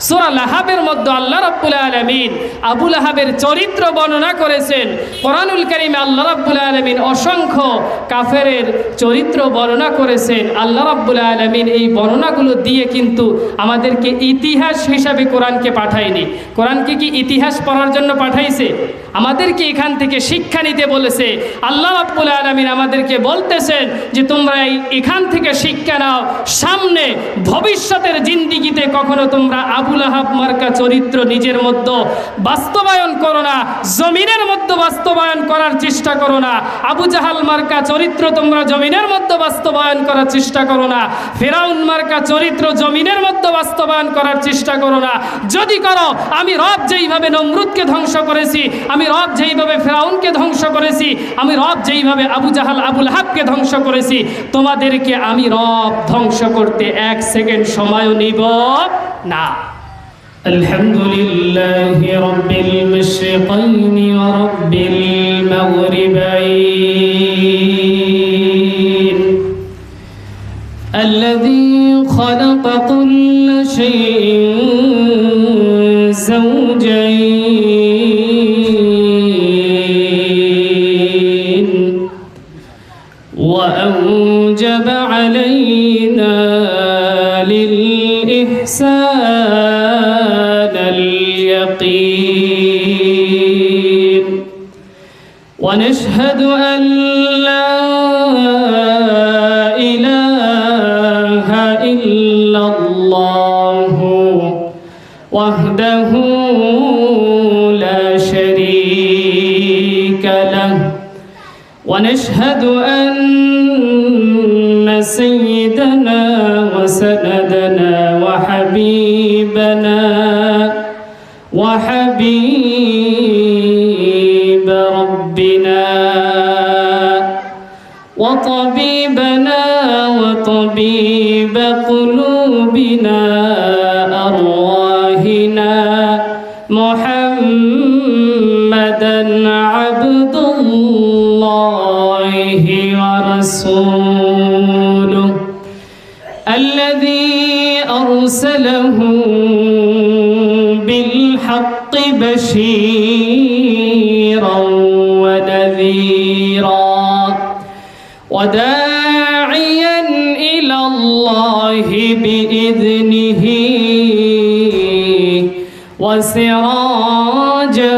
সূরা লাহাবের মধ্যে আল্লাহ রাব্বুল আলামিন আবু লাহাবের চরিত্র বর্ণনা করেছেন। কোরআনুল কারীমে আল্লাহ রাব্বুল আলামিন অসংখ্য কাফেরের চরিত্র বর্ণনা করেছেন। আল্লাহ রাব্বুল আলামিন এই বর্ণনাগুলো দিয়ে কিন্তু আমাদেরকে ইতিহাস হিসাবে কোরআনকে পাঠায়নি। কোরআনকে কি ইতিহাস পড়ার জন্য পাঠাইছে? আমাদেরকে এখান থেকে শিক্ষা নিতে বলেছে। আল্লাহ রাব্বুল আলামিন আমাদেরকে বলতেছেন যে তোমরা এখান থেকে শিক্ষা নাও, সামনে ভবিষ্যতের জিন্দিগিতে কখনো তোমরা আবু লাহাব মার্কা চরিত্র নিজের মধ্যে বাস্তবায়ন করো না, জমিনের মধ্যে বাস্তবায়ন করার চেষ্টা করো না। আবু জাহাল মার্কা চরিত্র তোমরা জমিনের মধ্যে বাস্তবায়ন করার চেষ্টা করো না। ফিরাউন মার্কা চরিত্র জমিনের মধ্যে বাস্তবায়ন করার চেষ্টা করো না। যদি করো, আমি রব যেইভাবে নমরুদকে ধ্বংস করেছি, আমি রব যেইভাবে ফিরাউনকে ধ্বংস করেছি, আমি রব যেইভাবে আবু জাহাল আবু লাহাবকে ধ্বংস করেছি, তোমাদেরকে আমি রব ধ্বংস করতে এক সেকেন্ড সময়ও নিব না। আলহামদুলিল্লাহি রাব্বিল মাশরিকাইনি ওয়া রাব্বিল মাগরিবাইন আল্লাযী খালাকা কুল্লা শাইইন যাওজাইন ওয়া আওজাবা আলাইনা লিল ইহসান আল ইয়াকিন ওয়া নাশহাদু আন লা ইলাহা ইল্লাল্লাহু ওয়াহদাহু লা শারীকা লাহু ওয়া নাশহাদু আন্না সাইয়্যিদানা ওয়া সানাদানা ওয়া হাবিবানা ওয়া হাবিব রাব্বিনা ওয়া তাবিবানা ওয়া তাবিব কুলুবিনা আরওয়াহিনা মুহাম্মাদান আবদুল্লাহি ওয়া রাসূলুহু الذي أرسله بالحق بشيرا ونذيرا وداعيا إلى الله بإذنه وسراجا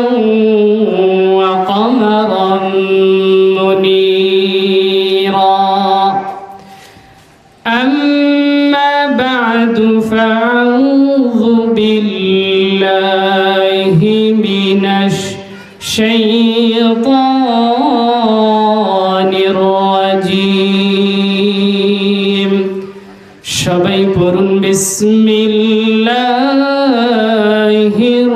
وقمرا منيرا أما بعد فأعوذ بالله من الشيطان الرجيم সবাই পড়ুন বিসমিল্লাহির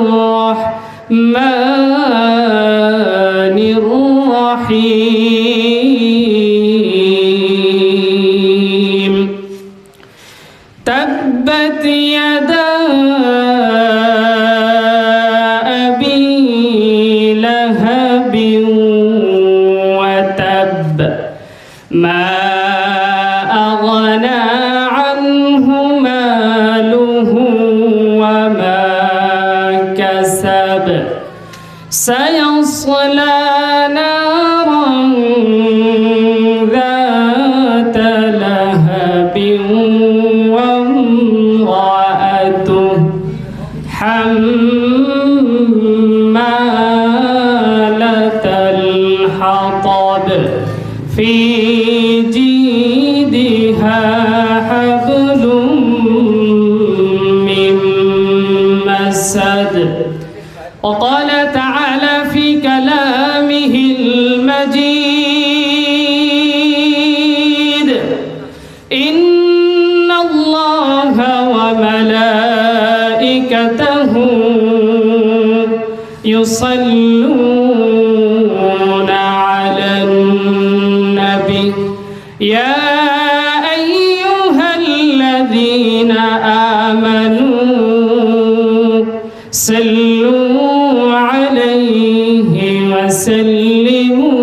রহমানির রহিম تبت يدا أبي لهب وتب ما أغنى عنه ماله وما كسب سيصلى نارا ذات لهب وامرأته حمالة الحطب في جيدها حبل من مسد وقال تعالى في كلامه المجيد إن الله وملائكته يصلون على النبي يا أيها الذين آمنوا صلوا عليه وسلموا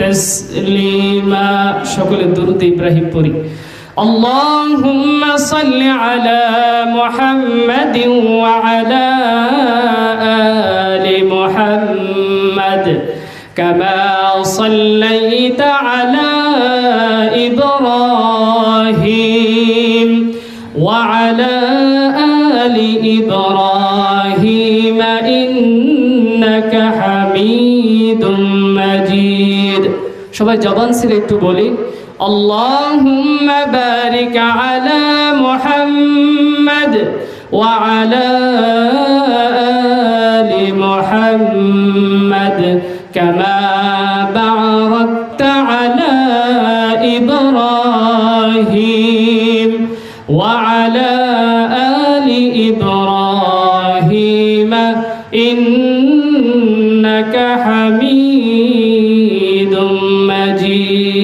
تسليما সকলে দুরূদ ইব্রাহিম পড়ি اللهم صل على محمد وعلى آل محمد كما صليت على إبراهيم وعلى آل إبراهيم إنك حميد مجيد সবাই জবান ছেড়ে একটু বলি اللهم بارك على محمد وعلى آل محمد كما باركت على إبراهيم وعلى آل إبراهيم إنك حميد مجيد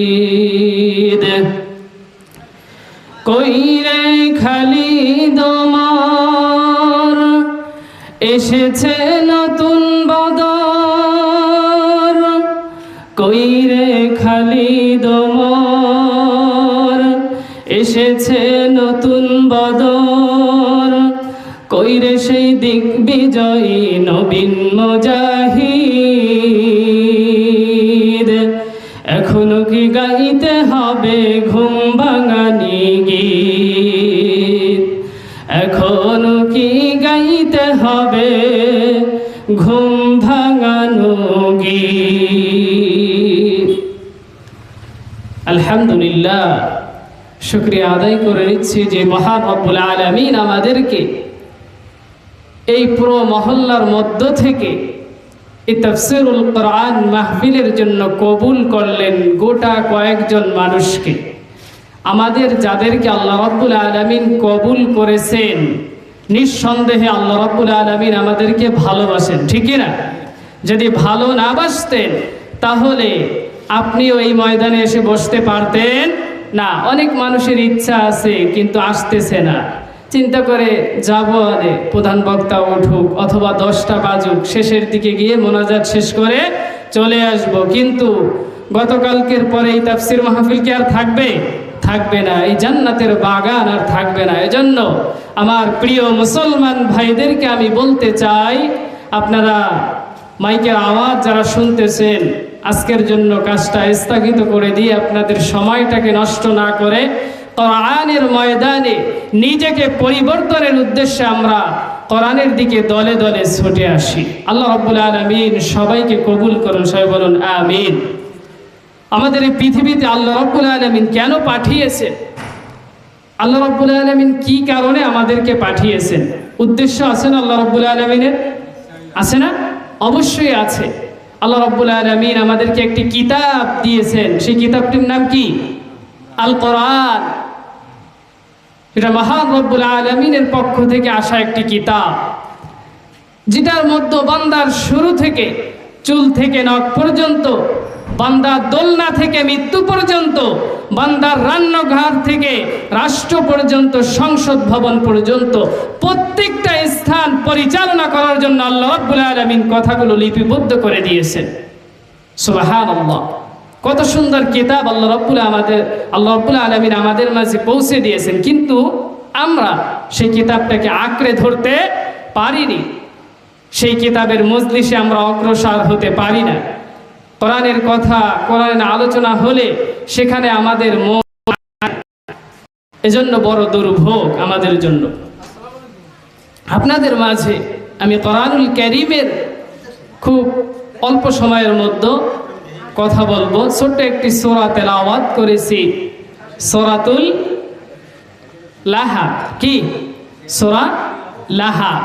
কইরে খালিদ মোর এসেছে নতুন বদর কইরে খালিদ মোর এসেছে নতুন বদর কইরে সেই দিগ্বিজয়ী নবীন মুজাহিদ এখনো কি গাইতে হবে ঘুম ভাঙানি গীত এখনো কি গাইতে হবে ঘুম ভাঙানো গীত আলহামদুলিল্লাহ শুকরিয়া আদায় করে নিচ্ছি যে মহান রব্বুল আলামিন আমাদেরকে এই পুরো মহল্লার মধ্য থেকে এই তাফসীরুল কোরআন মাহফিলের জন্য কবুল করলেন গোটা কয়েকজন মানুষকে আমাদের যাদেরকে আল্লাহ রাব্বুল আলামিন কবুল করেছেন নিঃসন্দেহে আল্লাহ রাব্বুল আলামিন আমাদেরকে ভালোবাসেন ঠিক না যদি ভালো না বাসতেন তাহলে আপনিও এই ময়দানে এসে বসতে পারতেন না অনেক মানুষের ইচ্ছা আছে কিন্তু আসতেছে না চিন্তা করে যাব আরে প্রধান বক্তা উঠুক অথবা 10টা বাজুক শেষের দিকে গিয়ে মোনাজাত শেষ করে চলে আসব কিন্তু গতকালকের পরে এই তাফসীর মাহফিল কি আর থাকবে না এই জান্নাতের বাগান আর থাকবে না এজন্য আমার প্রিয় মুসলমান ভাইদেরকে আমি বলতে চাই আপনারা মাইকের আওয়াজ যারা শুনতেছেন আজকের জন্য কাজটা স্থগিত করে দিয়ে আপনাদের সময়টাকে নষ্ট না করে কোরআনের ময়দানে নিজেকে পরিবর্তনের উদ্দেশ্যে আমরা কোরআনের দিকে দলে দলে ছুটে আসি আল্লাহ রাব্বুল আলামিন সবাইকে কবুল করুন সবাই বলুন আমিন আমাদের এই পৃথিবীতে আল্লাহ রাব্বুল আলামিন কেন পাঠিয়েছেন আল্লাহ রাব্বুল আলামিন কি কারণে আমাদেরকে পাঠিয়েছেন উদ্দেশ্য আছে না আল্লাহ রাব্বুল আলামিনের আছে না অবশ্যই আছে আল্লাহ রাব্বুল আলামিন আমাদেরকে একটি কিতাব দিয়েছেন সেই কিতাবটির নাম কি আল কোরআন এটা মহান রব্বুল আলামিনের পক্ষ থেকে আসা একটি কিতাব যেটার মধ্যে বান্দার শুরু থেকে চুল থেকে নখ পর্যন্ত বান্দার দোলনা থেকে মৃত্যু পর্যন্ত বান্দার রান্নাঘর থেকে রাষ্ট্র পর্যন্ত সংসদ ভবন পর্যন্ত প্রত্যেকটা স্থান পরিচালনা করার জন্য আল্লাহ রাব্বুল আলামিন কথাগুলো লিপিবদ্ধ করে দিয়েছেন সুবহানাল্লাহ কত সুন্দর কিতাব আল্লাহ রাব্বুল আলামিন আমাদের মাঝে পৌঁছে দিয়েছেন কিন্তু আমরা সেই কিতাবটাকে আঁকড়ে ধরতে পারিনি সেই কিতাবের মজলিসে আমরা অগ্রসর হতে পারি না কোরআনের কথা কোরআনের আলোচনা হলে সেখানে আমাদের মন এজন্য বড় দুর্ভোগ আমাদের জন্য আপনাদের মাঝে আমি কোরআনুল কারীমের খুব অল্প সময়ের মধ্যে কথা বলবো ছোট্ট একটি সূরা তেলাওয়াত করেছি সূরাতুল লাহাব কি সূরা লাহাব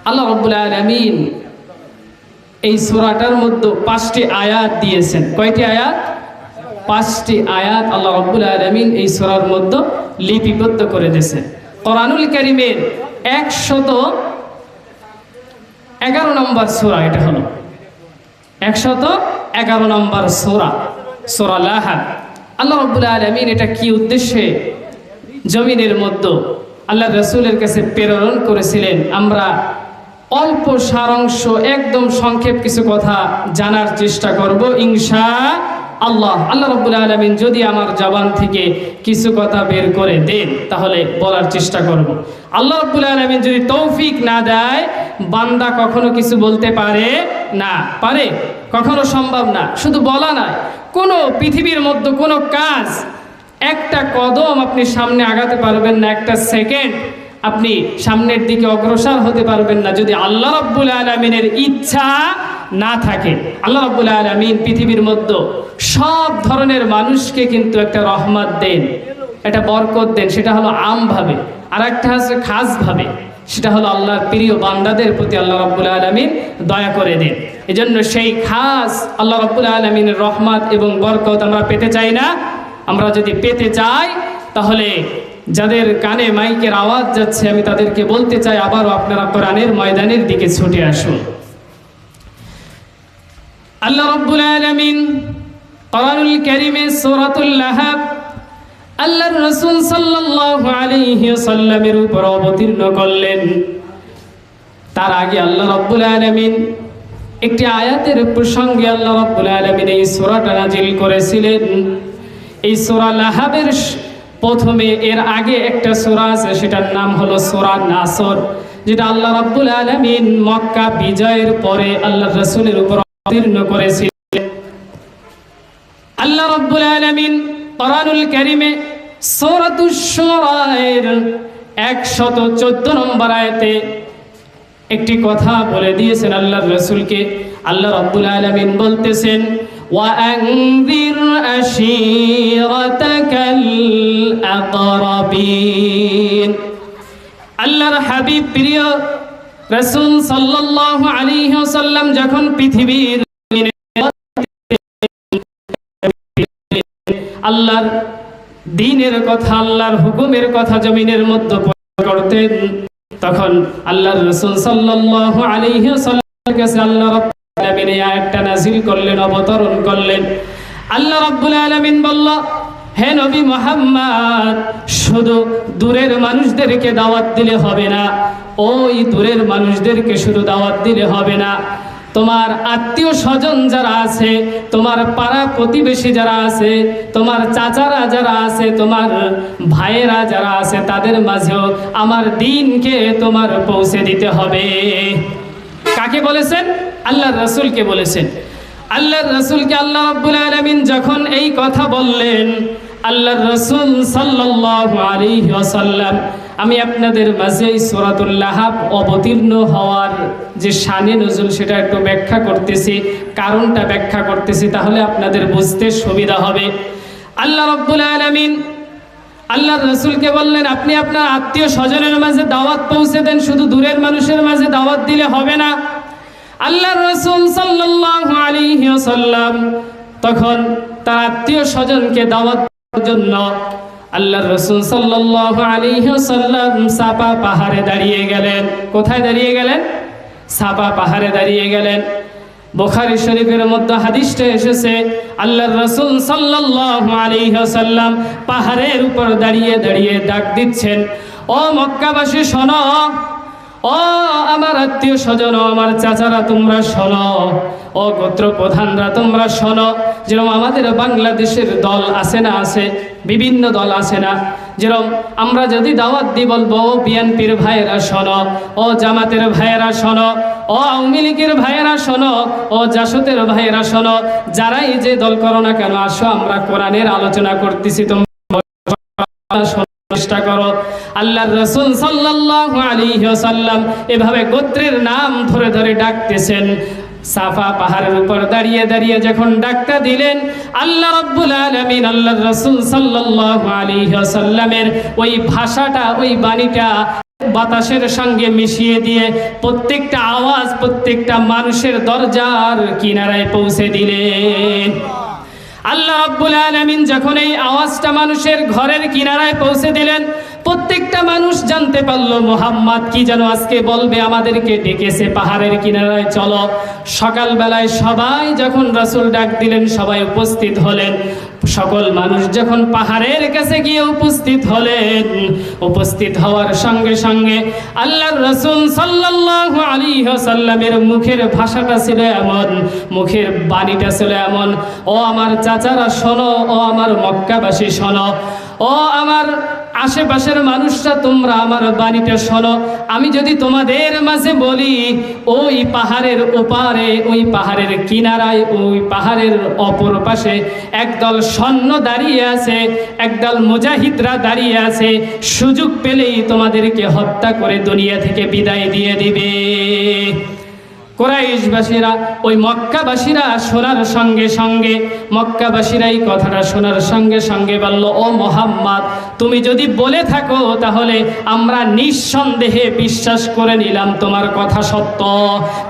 আল্লাহ রাব্বুল আলামিন এই সূরাটার মধ্যে 5টি আয়াত দিয়েছেন কয়টি আয়াত 5টি আয়াত আল্লাহ রাব্বুল আলামিন এই সূরার মধ্যে লিপিবদ্ধ করে দিয়েছেন কোরআনুল কারীমের 111 নম্বর সূরা এটা হলো 111 নম্বর সূরা লাহাব আল্লাহ রাব্বুল আলামিন এটা কি উদ্দেশ্যে জমিনের মধ্যে আল্লাহ রাসূলের কাছে প্রেরণ করেছিলেন আমরা অল্প সারাংশ একদম সংক্ষেপ কিছু কথা জানার চেষ্টা করব আল্লাহ রাব্বুল আলামিন যদি আমার জবান থেকে কিছু কথা বের করে দেন তাহলে বলার চেষ্টা করব। আল্লাহ রাব্বুল আলামিন যদি তৌফিক না দেয়, বান্দা কখনো কিছু বলতে পারে না, পারে? কখনো সম্ভব না। শুধু বলা নয়, কোনো পৃথিবীর মধ্যে কোনো কাজ, একটা কদম আপনি সামনে আগাতে পারবেন না, একটা সেকেন্ড আপনি সামনের দিকে অগ্রসর হতে পারবেন না যদি আল্লাহ রাব্বুল আলামিনের ইচ্ছা না থাকে। আল্লাহ রাব্বুল আলামিন পৃথিবীর মধ্যে সব ধরনের মানুষকে কিন্তু একটা রহমত দেন, একটা বরকত দেন, সেটা হলো আমভাবে, আর একটা আছে খাসভাবে, সেটা হলো আল্লাহর প্রিয় বান্দাদের প্রতি আল্লাহ রাব্বুল আলামিন দয়া করে দেন। এজন্য সেই খাস আল্লাহ রাব্বুল আলামিনের রহমত এবং বরকত আমরা পেতে চাই না? আমরা যদি পেতে চাই তাহলে যাদের কানে মাইকের আওয়াজ যাচ্ছে আমি তাদেরকে বলতে চাই, আবারও আপনারা কোরআনের ময়দানের দিকে ছুটে আসুন। আল্লাহ রাব্বুল আলামিন কোরআনুল কারীমে সূরাতুল লাহাব আল্লাহর রাসূল সাল্লাল্লাহু আলাইহি ওয়াসাল্লামের উপর অবতীর্ণ করলেন। তার আগে আল্লাহ রাব্বুল আলামিন একটি আয়াতের প্রসঙ্গে আল্লাহ রাব্বুল আলামিন এই সূরাটা নাজিল করেছিলেন। এই সূরা লাহাবের প্রথমে এর আগে একটা সূরা আছে, সেটার নাম হলো সূরা নাসর, যেটা আল্লাহ রাব্বুল আলামিন মক্কা বিজয়ের পরে আল্লাহর রাসূলের উপর অবতীর্ণ করেছিলেন। আল্লাহ রাব্বুল আলামিন কোরআনুল কারীমে সূরাতুশ শুরা এর 114 নম্বর আয়াতে একটি কথা বলে দিয়েছেন আল্লাহর রাসূলকে। আল্লাহ রাব্বুল আলামিন বলতেছেন, وأنذر عشيرتك الأقربين। আল্লাহর হাবিব প্রিয় রাসূল সাল্লাল্লাহু আলাইহি ওয়াসাল্লাম যখন পৃথিবীর আল্লাহর দ্বীনের কথা, আল্লাহর হুকুমের কথা জমিনের মধ্যে প্রয়োগ করতেন, তখন আল্লাহর রাসূল সাল্লাল্লাহু আলাইহি ওয়াসাল্লামের কাছে আল্লাহ আলামিন এই আয়াতটা নাযিল করলেন, অবতরণ করলেন। আল্লাহ রাব্বুল আলামিন বলল, হে নবী মুহাম্মদ, শুধু দূরের মানুষদেরকে দাওয়াত দিলে হবে না, ওই দূরের মানুষদেরকে শুধু দাওয়াত দিলে হবে না, তোমার আত্মীয় স্বজন যারা আছে, তোমার পাড়া প্রতিবেশী যারা আছে, তোমার চাচারা যারা আছে, তোমার ভাইয়েরা যারা আছে, তাদের মাঝেও আমার দ্বীনকে তোমার পৌঁছে দিতে হবে। কাকে বলেছেন? আল্লাহর রাসূলকে বলেছেন। আল্লাহর রাসূলকে আল্লাহ রাব্বুল আলামিন যখন এই কথা বললেন, আল্লাহর রাসূল সাল্লাল্লাহু আলাইহি ওয়াসাল্লাম, আমি আপনাদের মাঝে এই সূরাতুল লাহাব অবতীর্ণ হওয়ার যে শানে নজুল সেটা একটু ব্যাখ্যা করতেছি, কারণটা ব্যাখ্যা করতেছি, তাহলে আপনাদের বুঝতে সুবিধা হবে। আল্লাহ রাব্বুল আলামিন আল্লাহর রাসূলকে বললেন, আপনি আপনার আত্মীয় স্বজনের মাঝে দাওয়াত পৌঁছে দেন, শুধু দূরের মানুষের মাঝে দাওয়াত দিলে হবে না। আল্লাহর রাসূল সাল্লাল্লাহু আলাইহি ওয়াসাল্লাম তখন তার আত্মীয় স্বজনকে দাওয়াত দেওয়ার জন্য আল্লাহর রাসূল সাল্লাল্লাহু আলাইহি ওয়াসাল্লাম সাফা পাহাড়ে দাঁড়িয়ে গেলেন। কোথায় দাঁড়িয়ে গেলেন? সাফা পাহাড়ে দাঁড়িয়ে গেলেন। বুখারী শরীফের মধ্যে হাদিসটা এসেছে, আল্লাহর রাসূল সাল্লাল্লাহু আলাইহি ওয়াসাল্লাম পাহাড়ের উপর দাঁড়িয়ে দাঁড়িয়ে ডাক দিচ্ছেন, ও মক্কাবাসী শোনো, ও আমার আত্মীয় স্বজন, আমার চাচারা তোমরা শোনো, ও গোত্র প্রধানরা তোমরা শোনো। যেরকম আমাদের বাংলাদেশের দল আছে না, আছে বিভিন্ন দল আছে না, যেরকম আমরা যদি দাওয়াত দিই বলবো, ও বিএনপির ভাইয়েরা শোনো, ও জামাতের ভাইয়েরা শোনো, ও আওয়ামী লীগের ভাইয়েরা শোনো, ও জাসদের ভাইয়েরা শোনো, যারাই যে দল করো না কেন, আসো আমরা কোরআনের আলোচনা করতেছি, তোমরা চেষ্টা করো। আল্লাহর রাসূল সাল্লাল্লাহু আলাইহি ওয়াসাল্লাম এভাবে গোত্রের নাম ধরে ধরে ডাকতেছেন। সাফা পাহাড়ের উপর দাঁড়িয়ে দাঁড়িয়ে যখন ডাকটা দিলেন, আল্লাহ রাব্বুল আলামিন আল্লাহর রাসূল সাল্লাল্লাহু আলাইহি ওয়াসাল্লামের ওই ভাষাটা, ওই বাণীটা বাতাসের সঙ্গে মিশিয়ে দিয়ে প্রত্যেকটা আওয়াজ প্রত্যেকটা মানুষের দরজার কিনারায় পৌঁছে দিলেন। আল্লাহ রাব্বুল আলামিন যখন এই আওয়াজটা মানুষের ঘরের কিনারায় পৌঁছে দিলেন, প্রত্যেকটা মানুষ জানতে পারলো মুহাম্মদ কি যেন আজকে বলবে, আমাদেরকে ডেকেছে পাহাড়ের কিনারায় চলো। সকালবেলায় সবাই যখন রাসূল ডাক দিলেন সবাই উপস্থিত হলেন। সকল মানুষ যখন পাহাড়ের কাছে গিয়ে উপস্থিত হলেন, উপস্থিত হওয়ার সঙ্গে সঙ্গে আল্লাহর রাসূল সাল্লাল্লাহু আলাইহি ওয়াসাল্লামের মুখের ভাষাটা ছিল এমন, মুখের বাণীটা ছিল এমন, ও আমার চাচারা শোনো, ও আমার মক্কাবাসী শোনো, ও আমার আশেপাশের মানুষরা তোমরা আমার বাণীটা শোনো। আমি যদি তোমাদের মাঝে বলি ওই পাহাড়ের ওপারে, ওই পাহাড়ের কিনারায়, ওই পাহাড়ের অপর পাশে একদল সৈন্য দাঁড়িয়ে আছে, একদল মুজাহিদরা দাঁড়িয়ে আছে, সুযোগ পেলেই তোমাদেরকে হত্যা করে দুনিয়া থেকে বিদায় দিয়ে দিবে। কুরাইশবাসীরা, ওই মক্কাবাসীরা শোনার সঙ্গে সঙ্গে, মক্কাবাসীরা এই কথাটা শোনার সঙ্গে সঙ্গে বলল, ও মুহাম্মদ তুমি যদি বলে থাকো তাহলে আমরা নিঃসন্দেহে বিশ্বাস করে নিলাম তোমার কথা সত্য,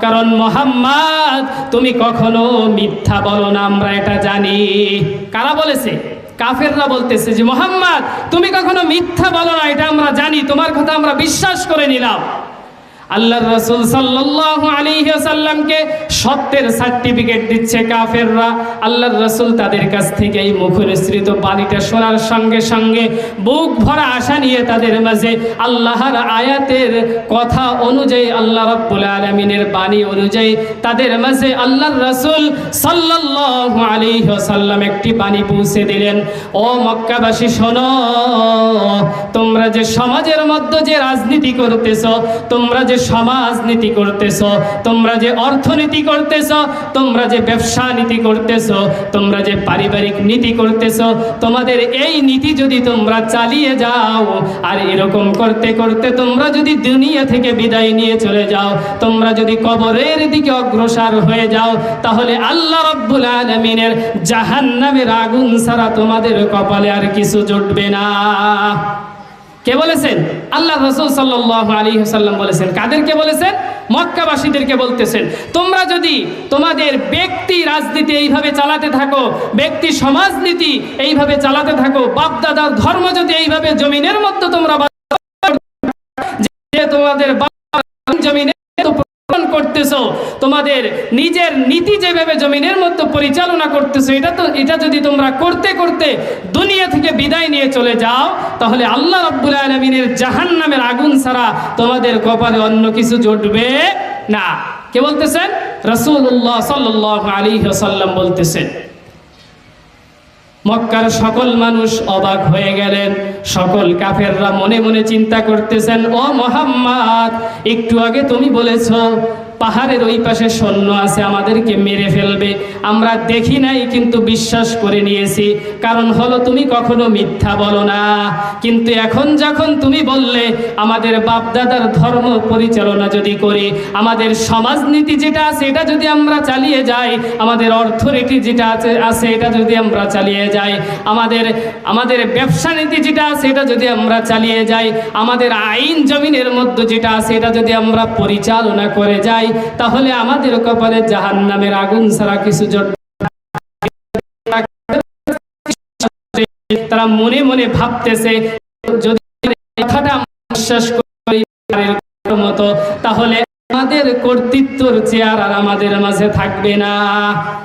কারণ মুহাম্মদ তুমি কখনো মিথ্যা বলো না, আমরা এটা জানি। কারা বলেছে? কাফেররা বলতেছে যে মুহাম্মদ তুমি কখনো মিথ্যা বলো না, এটা আমরা জানি, তোমার কথা আমরা বিশ্বাস করে নিলাম। আল্লাহর রাসূল সাল্লাল্লাহু আলাইহি ওয়াসাল্লামকে সত্যের সার্টিফিকেট দিচ্ছে কাফেররা। আল্লাহর রাসূল তাদের কাছ থেকে এই মুখনিসৃত বাণীটা শোনার সঙ্গে সঙ্গে বুক ভরা আশা নিয়ে তাদের মাঝে আল্লাহর আয়াতের কথা অনুযায়ী, আল্লাহ রাব্বুল আলামিনের বাণী অনুযায়ী তাদের মাঝে আল্লাহর রাসূল সাল্লাল্লাহু আলাইহি ওয়াসাল্লাম একটি বাণী পৌঁছে দিলেন। ও মক্কাবাসী শোনো, তোমরা যে সমাজের মধ্যে যে রাজনীতি করতেছো, তোমরা যে সমাজনীতি করতেছ, তোমরা যে অর্থনীতি করতেছ, তোমরা যে ব্যবসা নীতি করতেছ, তোমরা যে পারিবারিক নীতি করতেছ, তোমাদের এই নীতি যদি তোমরা চালিয়ে যাও আর এরকম করতে করতে তোমরা যদি দুনিয়া থেকে বিদায় নিয়ে চলে যাও, তোমরা যদি কবরের দিকে অগ্রসর হয়ে যাও, তাহলে আল্লাহ রাব্বুল আলামিনের জাহান্নামের আগুন ছাড়া তোমাদের কপালে আর কিছু জুটবে না। কে বলেছেন? আল্লাহ রাসূল সাল্লাল্লাহু আলাইহি ওয়াসাল্লাম বলেছেন। কাদেরকে বলেছেন? মক্কাবাসীদেরকে বলতেছেন, তোমরা যদি তোমাদের ব্যক্তি রাজনীতি এইভাবে চালাতে থাকো, ব্যক্তি সমাজনীতি এইভাবে চালাতে থাকো, বাপদাদার ধর্ম যদি এইভাবে জমিনের মধ্যে তোমরা তোমাদের জমিনে করতেছো, তোমাদের নিজের নীতি যেভাবে জমিনের মধ্যে পরিচালনা করতেছো, এটা যদি তোমরা করতে করতে দুনিয়া থেকে বিদায় নিয়ে চলে যাও, তাহলে আল্লাহ রাব্বুল আলামিনের জাহান্নামের আগুন ছাড়া তোমাদের কপালে অন্য কিছু জুটবে না। কে বলতেছেন? রাসূলুল্লাহ সাল্লাল্লাহু আলাইহি ওয়াসাল্লাম বলতেছেন। মক্কার সকল মানুষ অবাক হয়ে গেলেন। সকল কাফেররা মনে মনে চিন্তা করতেছেন, ও মুহাম্মদ একটু আগে তুমি বলেছো পাহাড়ের ওই পাশে সৈন্য আছে, আমাদেরকে মেরে ফেলবে, আমরা দেখি নাই কিন্তু বিশ্বাস করে নিয়েছি, কারণ হলো তুমি কখনো মিথ্যা বলো না। কিন্তু এখন যখন তুমি বললে আমাদের বাপদাদার ধর্ম পরিচালনা যদি করি, আমাদের সমাজনীতি যেটা আছে এটা যদি আমরা চালিয়ে যাই, আমাদের অর্থনীতি যেটা আছে এটা যদি আমরা চালিয়ে যাই, আমাদের ব্যবসা নীতি যেটা আছে এটা যদি আমরা চালিয়ে যাই, আমাদের আইন জমিনের মধ্যে যেটা আছে এটা যদি আমরা পরিচালনা করে যাই, তাহলে আমাদের কপালে জাহান্নামের আগুন ছাড়া কিছু জুটবে। তারা মনে মনে ভাবতেছে যদি কথাটা বিশ্বাস করি মতো, তাহলে আমাদের কর্তৃত্বর চেয়ার আর আমাদের মাঝে থাকবে না।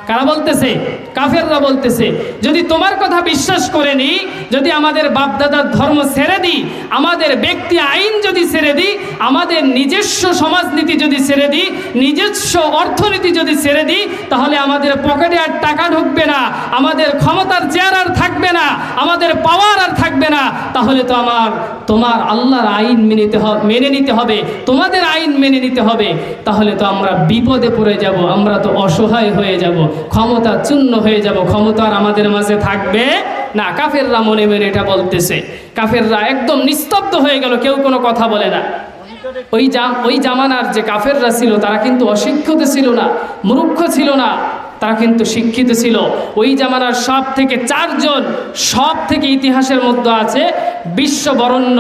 কারা বলতেছে? কাফেররা বলতেছে, যদি তোমার কথা বিশ্বাস করে নি, যদি আমাদের বাপদাদার ধর্ম ছেড়ে দিই, আমাদের ব্যক্তি আইন যদি ছেড়ে দিই, আমাদের নিজস্ব সমাজনীতি যদি ছেড়ে দিই, নিজস্ব অর্থনীতি যদি ছেড়ে দিই, তাহলে আমাদের পকেটে আর টাকা ঢুকবে না, আমাদের ক্ষমতার চেয়ার আর থাকবে না, আমাদের পাওয়ার আর থাকবে না, তাহলে তো তোমার আল্লাহর আইন মেনে নিতে হবে, তোমাদের আইন মেনে নিতে হবে, তাহলে তো আমরা বিপদে পড়ে যাব, আমরা তো অসহায় হয়ে যাব, ক্ষমতা চূর্ণ হয়ে যাব, ক্ষমতা আর আমাদের মাঝে থাকবে না। কাফেররা মনে মনে এটা বলতেছে। কাফেররা একদম নিস্তব্ধ হয়ে গেল, কেউ কোনো কথা বলে না। ওই জামানার যে কাফেররা ছিল তারা কিন্তু অশিক্ষিত ছিল না, মূর্খ ছিল না, তারা কিন্তু শিক্ষিত ছিল। ওই জামানার সব থেকে ইতিহাসের মধ্যে আছে বিশ্ববরণ্য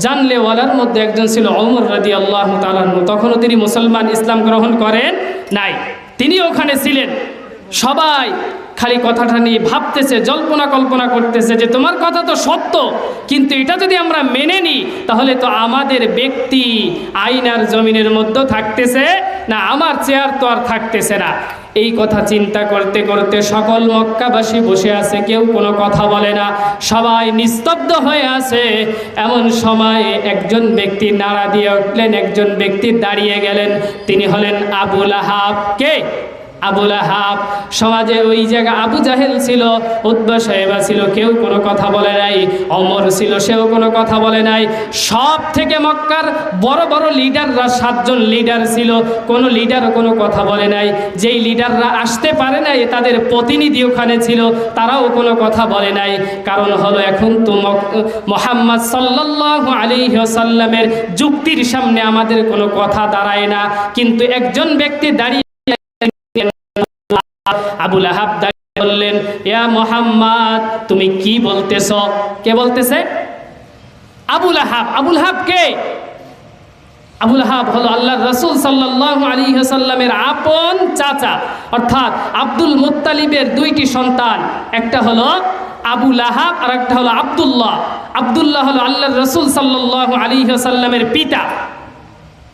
জানলেওয়ালার মধ্যে একজন ছিল ওমর রাদিয়াল্লাহু তাআলা আনহু। তখনও তিনি মুসলমান, ইসলাম গ্রহণ করেন নাই, তিনি ওখানে ছিলেন। সবাই খালি কথাটা নিয়ে ভাবতেছে, জল্পনা কল্পনা করতেছে যে তোমার কথা তো সত্য, কিন্তু এটা যদি আমরা মেনে নিই তাহলে তো আমাদের ব্যক্তি আইনার জমিনের মধ্যে থাকতেছে না, আমার চেয়ার তো আর থাকতেছে না। এই কথা চিন্তা করতে করতে সকল মক্কাবাসী বসে আছে, কেউ কোনো কথা বলে না, সবাই নিস্তব্ধ হয়ে আছে। এমন সময় একজন ব্যক্তি নাড়া দিয়ে উঠলেন, একজন ব্যক্তি দাঁড়িয়ে গেলেন, তিনি হলেন আবু লাহাব। কে? আবু লাহাব। সমাজে ওই জায়গা আবু জাহেল ছিল, উতবা সাহেবা ছিল, কেউ কোনো কথা বলে নাই। ওমর ছিল, সেও কোনো কথা বলে নাই। সব থেকে মক্কার বড় বড় লিডাররা 7 জন লিডার ছিল, কোনো লিডারও কোনো কথা বলে নাই। যেই লিডাররা আসতে পারে নাই তাদের প্রতিনিধি ওখানে ছিল, তারাও কোনো কথা বলে নাই। কারণ হলো এখন তো মুহাম্মদ সাল্লাল্লাহু আলাইহি ওয়াসাল্লামের যুক্তির সামনে আমাদের কোনো কথা দাঁড়ায় না। কিন্তু একজন ব্যক্তি দাঁড়িয়ে, আবু লাহাব দাঁড়িয়ে বললেন, ইয়া মুহাম্মদ, তুমি কি বলতেছ? কে বলতেছে? আবু লাহাব। আবু লাহাব কে? আবু লাহাব হলো আল্লাহর রাসূল সাল্লাল্লাহু আলাইহি ওয়াসাল্লামের আপন চাচা, অর্থাৎ আব্দুল মুত্তালিবের 2টি সন্তান, একটা হলো আবু লাহাব আর একটা হলো আব্দুল্লাহ। আব্দুল্লাহ হলো আল্লাহর রাসূল সাল্লাল্লাহু আলাইহি ওয়াসাল্লামের পিতা,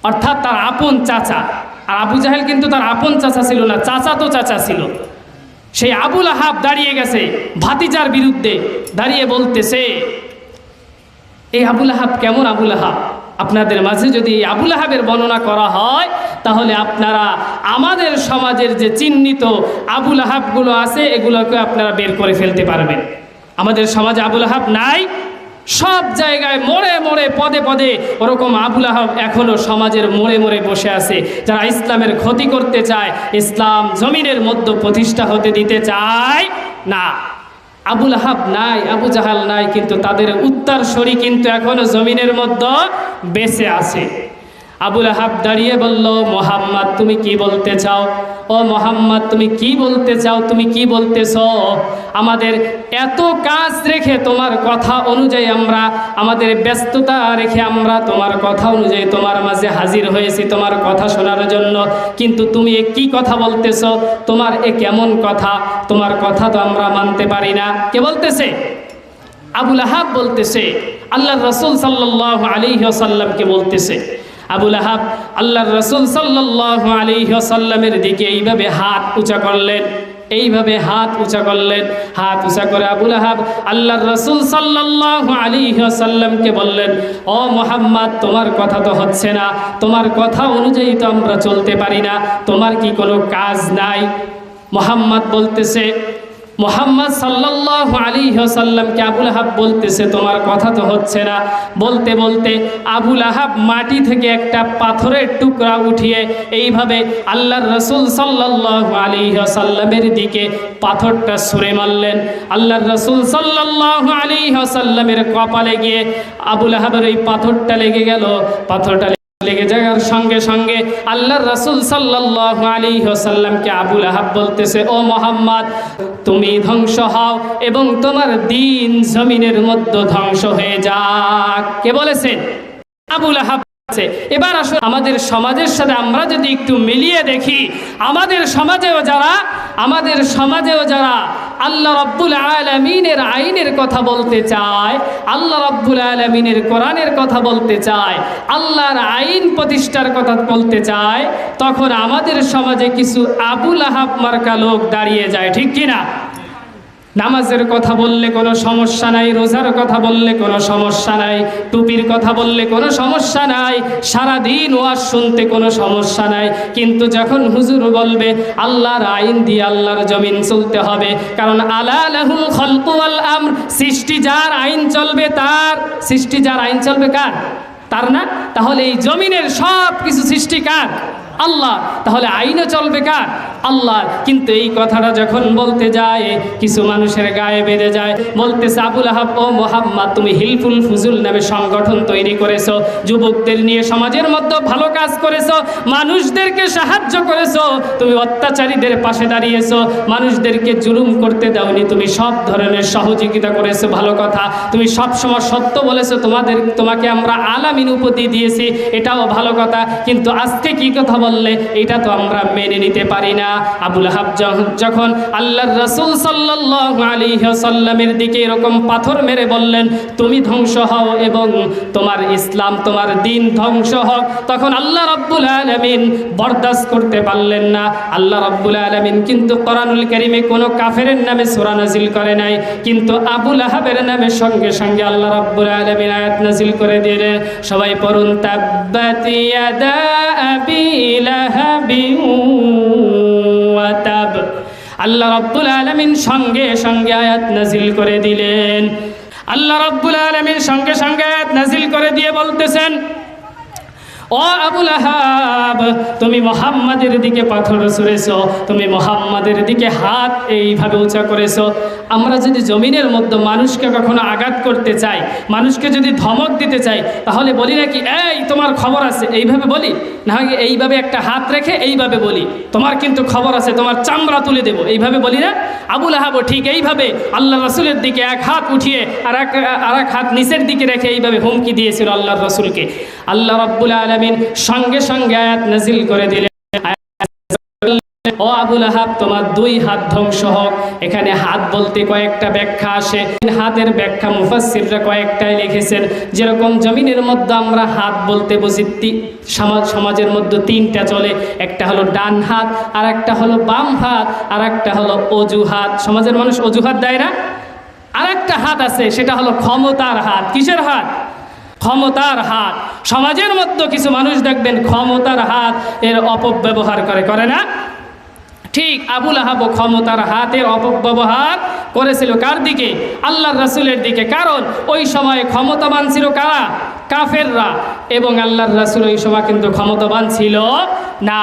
অর্থাৎ তার আপন চাচা। আর আবু জাহেল কিন্তু তার আপন চাচা ছিল না, চাচা তো চাচা ছিল। সেই আবু লাহাব দাঁড়িয়ে গেছে ভাতিজার বিরুদ্ধে, দাঁড়িয়ে বলতেছে, এই আবু লাহাব কেমন আবু লাহাব? আপনাদের মাঝে যদি এই আবু লাহাবের বর্ণনা করা হয় তাহলে আপনারা আমাদের সমাজের যে চিহ্নিত আবু লাহাবগুলো আছে এগুলোকে আপনারা বের করে ফেলতে পারবেন। আমাদের সমাজে আবু লাহাব নাই, সব জায়গায় মোড়ে মোড়ে পদে পদে ওরকম আবু লাহাব এখনো সমাজের মোড়ে মোড়ে বসে আছে, যারা ইসলামের ক্ষতি করতে চায়, ইসলাম জমিনের মধ্যে প্রতিষ্ঠা হতে দিতে চায় না। আবু লাহাব নাই, আবু জাহাল নাই, কিন্তু তাদের উত্তরসূরি কিন্তু এখনো জমিনের মধ্যে বেঁচে আছে। আবু লাহাব দাঁড়িয়ে বলল, মুহাম্মদ তুমি কি বলতে চাও? ও মুহাম্মদ তুমি কি বলতে চাও? তুমি কি বলতেছ? আমাদের এত কাজ রেখে তোমার কথা অনুযায়ী আমরা, আমাদের ব্যস্ততা রেখে আমরা তোমার কথা অনুযায়ী তোমার মাঝে হাজির হয়েছি তোমার কথা শোনার জন্য, কিন্তু তুমি কি কথা বলতেছ? তোমার এ কেমন কথা? তোমার কথা তো আমরা মানতে পারি না। কে বলতেছে? আবু লাহাব বলতেছে, আল্লাহর রাসূল সাল্লাল্লাহু আলাইহি ওয়াসাল্লামকে বলতেছে। আবু লাহাব আল্লাহর রাসূল সাল্লাল্লাহু আলাইহি ওয়াসাল্লামের দিকে এইভাবে হাত উঁচা করলেন, এইভাবে হাত উঁচা করলেন। হাত উঁচা করে আবু লাহাব আল্লাহর রাসূল সাল্লাল্লাহু আলাইহি ওয়াসাল্লামকে বললেন, ও মুহাম্মদ তোমার কথা তো হচ্ছে না, তোমার কথা অনুযায়ী তো আমরা চলতে পারি না, তোমার কি কোনো কাজ নাই? মুহাম্মদ বলতেছে, মুহাম্মদ সাল্লাল্লাহু আলাইহি ওয়াসাল্লামকে আবু লাহাব বলতেছে, তোমার কথা তো হচ্ছে না। বলতে বলতে আবু লাহাব মাটি থেকে একটা পাথরের টুকরা উঠিয়ে এইভাবে আল্লাহর রাসূল সাল্লাল্লাহু আলাইহি ওয়াসাল্লামের দিকে পাথরটা ছুঁড়ে মারলেন। আল্লাহর রাসূল সাল্লাল্লাহু আলাইহি ওয়াসাল্লামের কপালে গিয়ে আবু লাহাবের এই পাথরটা লেগে গেল। পাথরটা লেগে যাওয়ার সঙ্গে সঙ্গে আল্লাহর রাসূল সাল্লাল্লাহু আলাইহি ওয়াসাল্লামকে আবু লাহাব বলতেছে, ও মুহাম্মদ তুমি ধ্বংস হও এবং তোমার দ্বীন জমিনের মধ্যে ধ্বংস হয়ে যাক। কে বলেছেন? আবু লাহাব। এবার আসলে আমাদের সমাজের সাথে আমরা যদি একটু মিলিয়ে দেখি, আমাদের সমাজেও যারা আল্লাহ রাব্বুল আলামিনের আইনের কথা বলতে চায়, আল্লাহ রাব্বুল আলামিনের কোরআনের কথা বলতে চায়, আল্লাহর আইন প্রতিষ্ঠার কথা বলতে চায়, তখন আমাদের সমাজে কিছু আবু লাহাব মার্কা লোক দাঁড়িয়ে যায়, ঠিক কিনা? নামাজের কথা বললে কোনো সমস্যা নাই, রোজার কথা বললে কোনো সমস্যা নাই, টুপির কথা বললে কোনো সমস্যা নাই, সারাদিন ওয়াজ শুনতে কোনো সমস্যা নাই, কিন্তু যখন হুজুর বলবে আল্লাহর আইন দিয়ে আল্লাহর জমিন চলতে হবে, কারণ আলা লাহুল খালকু ওয়াল আমর, সৃষ্টি যার আইন চলবে তার, সৃষ্টি যার আইন চলবে কার? তার না? তাহলে এই জমিনের সব কিছু সৃষ্টি কার? আল্লাহ। তাহলে আইনও চলবে কার? আল্লাহ। কিন্তু এই কথাটা যখন বলতে যায় কিছু মানুষের গায়ে বেঁধে যায়, বলতেছে আবু লাহাব, ও মুহাম্মদ তুমি হিলফুল ফুজুল নামে সংগঠন তৈরি করেছো, যুবকদের নিয়ে সমাজের মধ্যে ভালো কাজ করেছো, মানুষদেরকে সাহায্য করেছো, তুমি অত্যাচারীদের পাশে দাঁড়িয়েছো, মানুষদেরকে জুলুম করতে দাওনি, তুমি সব ধরনের সহযোগিতা করেছো, ভালো কথা, তুমি সবসময় সত্য বলেছো, তোমাকে আমরা আলামিন উপাধি দিয়েছি, এটাও ভালো কথা, কিন্তু কিন্তু আজকে কি কথা বললে, এটা তো আমরা মেনে নিতে পারি না। আবু লাহাব যখন আল্লাহর রাসূল সাল্লাল্লাহু আলাইহি ওয়াসাল্লামের দিকে এরকম পাথর মেরে বললেন তুমি ধ্বংস হও এবং তোমার ইসলাম তোমার দ্বীন ধ্বংস হোক, তখন আল্লাহ রাব্বুল আলামিন বরদাস্ত করতে পারলেন না। আল্লাহ রাব্বুল আলামিন কিন্তু কোরআনুল কারীমে কোনো কাফেরের নামে সূরা নাজিল করে নাই, কিন্তু আবু লাহাবের নামে সঙ্গে সঙ্গে আল্লাহ রাব্বুল আলামিন আয়াত নাজিল করে দিলেন। সবাই পড়ুন তাব্বাত ইয়াদা আবি লাহাবিন ওয়া তাব। আল্লাহ রাব্বুল আলামিন সঙ্গে সঙ্গে আয়াত নাজিল করে দিলেন। আল্লাহ রাব্বুল আলামিন সঙ্গে সঙ্গে আয়াত নাজিল করে দিয়ে বলতেছেন, ও আবু লাহাব তুমি মুহাম্মাদের দিকে পাথর ছুঁড়েছো, তুমি মুহাম্মাদের দিকে হাত এইভাবে উঁচা করেছো। আমরা যদি জমিনের মধ্যে মানুষকে কখনো আঘাত করতে চাই, মানুষকে যদি ধমক দিতে চাই, তাহলে বলি নাকি এই তোমার খবর আছে, এইভাবে বলি না, এইভাবে একটা হাত রেখে এইভাবে বলি তোমার কিন্তু খবর আছে, তোমার চামড়া তুলে দেবো, এইভাবে বলি না? আবু লাহাবও ঠিক এইভাবে আল্লাহ রাসূলের দিকে এক হাত উঠিয়ে আর এক হাত নিচের দিকে রেখে এইভাবে হুমকি দিয়েছিল আল্লাহর রাসূলকে। আল্লাহ রাব্বুল আলামিন সঙ্গে সঙ্গে আয়াত নাজিল করে দিলেন, ও আবু লাহাব তোমার দুই হাত ধ্বংস হোক। এখানে হাত বলতে কয়েকটা ব্যাখ্যা আসে, হাতের ব্যাখ্যা মুফাসসিররা কয়েকটাই লিখেছেন। যেরকম জমিনের মধ্যে আমরা হাত বলতে বুঝি সমাজের মধ্যে তিনটা চলে, একটা হলো ডান হাত, আর একটা হলো বাম হাত, আর একটা হলো অজুহাত। সমাজের মানুষ অজুহাত দেয় না? আর একটা হাত আছে, সেটা হলো ক্ষমতার হাত। কিসের হাত? ক্ষমতার হাত। সমাজের মধ্যে কিছু মানুষ দেখবেন ক্ষমতার হাত এর অপব্যবহার করে না? ঠিক আবু লাহাব ক্ষমতার হাতের অপব্যবহার করেছিল কার দিকে? আল্লাহর রাসূলের দিকে। কারণ ওই সময় ক্ষমতাবান ছিল কারা? কাফেররা। এবং আল্লাহর রাসূল ওই সময় কিন্তু ক্ষমতাবান ছিল না।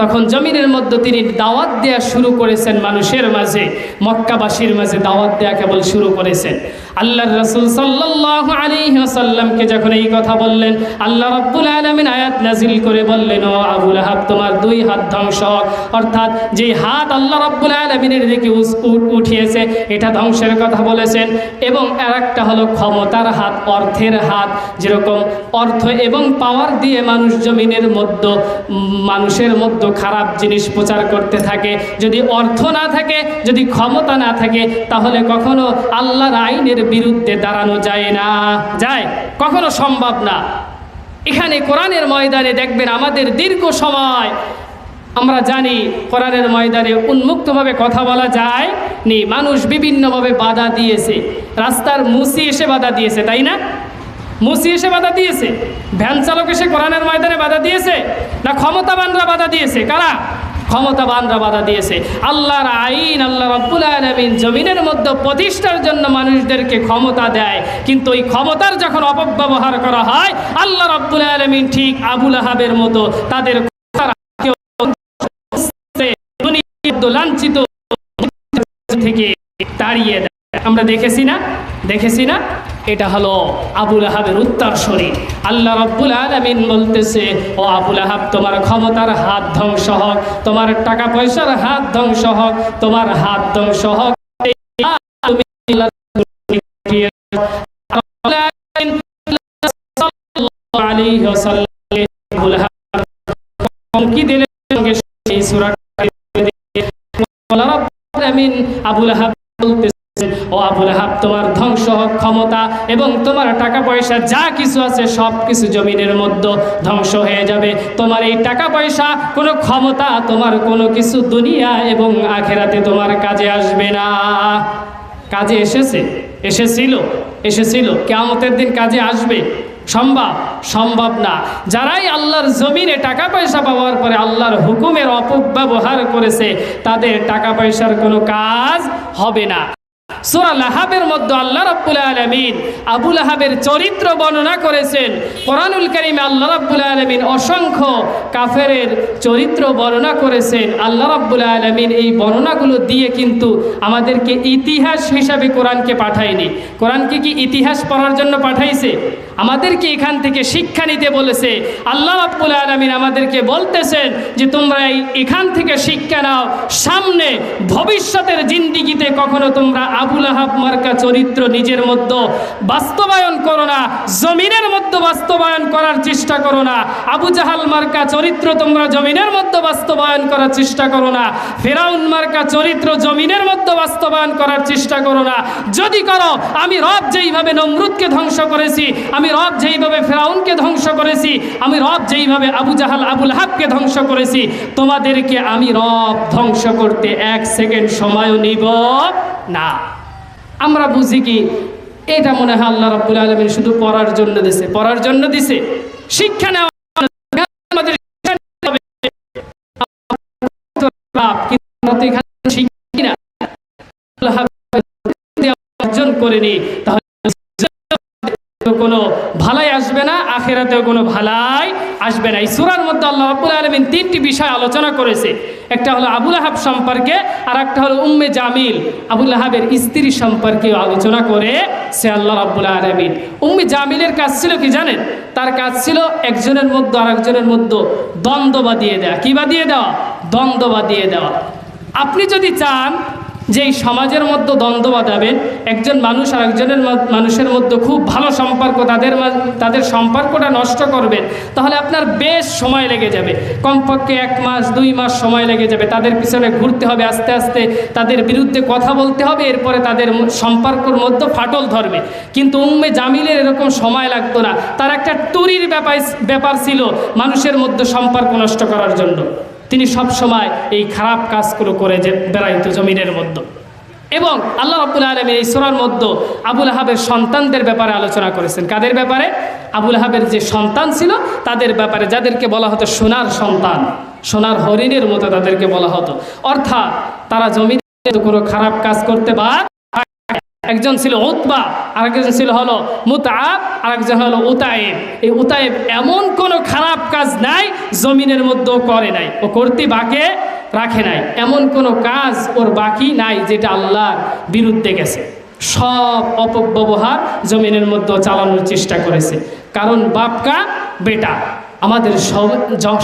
তখন জমিনের মধ্যে তিনি দাওয়াত দেওয়া শুরু করেছেন মানুষের মাঝে, মক্কাবাসীর মাঝে দাওয়াত দেওয়া কেবল শুরু করেছেন। আল্লাহর রাসূল সাল্লাল্লাহু আলাইহি ওয়াসাল্লামকে যখন এই কথা বললেন, আল্লাহ রাব্বুল আলামিন আয়াত নাজিল করে বললেন, ও আবু লাহাব তোমার দুই হাত ধ্বংস হোক। অর্থাৎ যে হাত আল্লাহ রাব্বুল আলামিনের দিকে উঠিয়েছে এটা ধ্বংসের কথা বলেছেন। এবং আরেকটা হলো ক্ষমতার হাত, অর্থের হাত। যেরকম অর্থ এবং পাওয়ার দিয়ে মানুষ জমিনের মধ্যে মানুষের মধ্যে খারাপ জিনিস প্রচার করতে থাকে। যদি অর্থ না থাকে, যদি ক্ষমতা না থাকে, তাহলে কখনো আল্লাহর আইনের বিরুদ্ধে দাঁড়ানো যায় না, যায় কখনো সম্ভব না। এখানে কোরআনের ময়দানে দেখবেন আমাদের দীর্ঘ সময় আমরা জানি কোরআনের ময়দানে উন্মুক্তভাবে কথা বলা যায় নি, মানুষ বিভিন্নভাবে বাধা দিয়েছে। রাস্তার মুসি এসে বাধা দিয়েছে, তাই না? মুসি এসে বাধা দিয়েছে, ভ্যান চালক এসে কোরআনের ময়দানে বাধা দিয়েছে, না ক্ষমতাবানরা বাধা দিয়েছে? কারা? ক্ষমতাবানরা বাধা দিয়েছে। আল্লাহর আইন আল্লাহ রাব্বুল আলামিন জমিনের মধ্যে প্রতিষ্ঠার জন্য মানুষদেরকে ক্ষমতা দেয়, কিন্তু ওই ক্ষমতার যখন অপব্যবহার করা হয়, আল্লাহ রাব্বুল আলামিন ঠিক আবু লাহাবের মতো তাদের লাঞ্ছিত থেকে তাড়িয়ে দেয়। আমরা দেখেছি না? এটা হলো আবু লাহাবের উত্তরসূরি। আল্লাহ রাব্বুল আলামিন বলতেছে, ও আবু লাহাব তোমার ক্ষমতার হাত ধ্বংস হোক, তোমার টাকা পয়সার হাত ধ্বংস হোক, তোমার হাত ধ্বংস হোক। আবু লাহাব বলতেছেন, ও আবু লাহাব তোমার ধ্বংস হোক ক্ষমতা এবং তোমার টাকা পয়সা যা কিছু আছে সব কিছু জমিনের মধ্যে ধ্বংস হয়ে যাবে। তোমার এই টাকা পয়সা, কোনো ক্ষমতা, তোমার কোনো কিছু দুনিয়া এবং আখিরাতে তোমার কাজে আসবে না। কাজে এসেছিল, কিয়ামতের দিন কাজে আসবে? সম্ভব না। যারাই আল্লাহর জমিনে টাকা পয়সা পাওয়ার পরে আল্লাহর হুকুমের অপব্যবহার করেছে, তাদের টাকা পয়সার কোনো কাজ হবে না। সূরা লাহাবের মধ্যে আল্লাহ রাব্বুল আলামিন আবু লাহাবের চরিত্র বর্ণনা করেছেন। কোরআনুল কারীমে আল্লাহ রাব্বুল আলামিন অসংখ্য কাফেরের চরিত্র বর্ণনা করেছেন। আল্লাহ রাব্বুল আলামিন এই বর্ণনাগুলো দিয়ে কিন্তু আমাদেরকে ইতিহাস হিসাবে কোরআনকে পাঠায়নি। কোরআনকে কি ইতিহাস পড়ার জন্য পাঠাইছে? আমাদেরকে এখান থেকে শিক্ষা নিতে বলেছে। আল্লাহ রাব্বুল আলামিন আমাদেরকে বলতেছেন যে তোমরা এখান থেকে শিক্ষা নাও, সামনে ভবিষ্যতের জিন্দেগিতে কখনো তোমরা আবু আবু লাহাব মার্কা চরিত্র নিজের মধ্যে বাস্তবায়ন করো না, জমিনের মধ্যে বাস্তবায়ন করার চেষ্টা করো না। আবু জাহাল মার্কা চরিত্র তোমরা জমিনের মধ্যে বাস্তবায়ন করার চেষ্টা করো না। ফেরাউন মার্কা চরিত্র জমিনের মধ্যে বাস্তবায়ন করার চেষ্টা করো না। যদি করো, আমি রব যেইভাবে নমরুদকে ধ্বংস করেছি, আমি রব যেইভাবে ফেরাউনকে ধ্বংস করেছি, আমি রব যেইভাবে আবু জাহাল আবু লাহাবকে ধ্বংস করেছি, তোমাদেরকে আমি রব ধ্বংস করতে 1 সেকেন্ড সময়ও নিব না। আমরা বুঝি কি এটা মনে হয় আল্লাহ রাব্বুল আলামিন শুধু পড়ার জন্য দিছে, পড়ার জন্য দিছে, শিক্ষা নেওয়া আমাদের অর্জন করেনি, তাহলে কোনো ভালাই আসবে না, আখিরাতেও কোনো ভালাই আসবে না। এই সূরার মধ্যে আল্লাহ রাব্বুল আলামিন 3টি বিষয় আলোচনা করেছে। একটা হলো আবু লাহাব সম্পর্কে, আর একটা হলো উম্মে জামিল আবু লাহাবের স্ত্রী সম্পর্কে আলোচনা করে সে আল্লাহ রাব্বুল আলামিন। উম্মে জামিলের কাজ ছিল কি জানেন? তার কাজ ছিল একজনের মধ্যে আর একজনের মধ্যে দ্বন্দ্ব বাঁধিয়ে দেওয়া। কি বাঁধিয়ে দেওয়া? দ্বন্দ্ব বাঁধিয়ে দেওয়া। আপনি যদি চান যে এই সমাজের মধ্যে দ্বন্দ্ব বাঁধাবেন, একজন মানুষ আর একজনের মানুষের মধ্যে খুব ভালো সম্পর্ক, তাদের সম্পর্কটা নষ্ট করবেন, তাহলে আপনার বেশ সময় লেগে যাবে, কমপক্ষে 1 মাস 2 মাস সময় লেগে যাবে। তাদের পিছনে ঘুরতে হবে, আস্তে আস্তে তাদের বিরুদ্ধে কথা বলতে হবে, এরপরে তাদের সম্পর্কের মধ্যে ফাটল ধরবে। কিন্তু উম্মে জামিলের এরকম সময় লাগতো না। তার একটা তুরির ব্যাপার ছিল মানুষের মধ্যে সম্পর্ক নষ্ট করার জন্য। তিনি সব সময় এই খারাপ কাজগুলো করে বেড়াইতো জমিনের মধ্যে। এবং আল্লাহ রাব্বুল আলামিন এই সূরার মধ্যে আবু লাহাবের সন্তানদের ব্যাপারে আলোচনা করেছেন। কাদের ব্যাপারে? আবু লাহাবের যে সন্তান ছিল তাদের ব্যাপারে, যাদেরকে বলা হতো সোনার সন্তান, সোনার হরিণের মতো তাদেরকে বলা হতো। অর্থাৎ তারা জমিনে কোনো খারাপ কাজ করতে পারে। একজন ছিল উতবা, আরেকজন ছিল হলো মুতআব, আরেকজন হলো উতাইব। এই উতাইব এমন কোনো খারাপ কাজ নাই জমিনের মধ্যেও করে নাই, ও করতে বাকি রাখে নাই। এমন কোনো কাজ ওর বাকি নাই যেটা আল্লাহর বিরুদ্ধে গেছে। সব অপব্যবহার জমিনের মধ্যে চালানোর চেষ্টা করেছে। কারণ বাপকা বেটা, আমাদের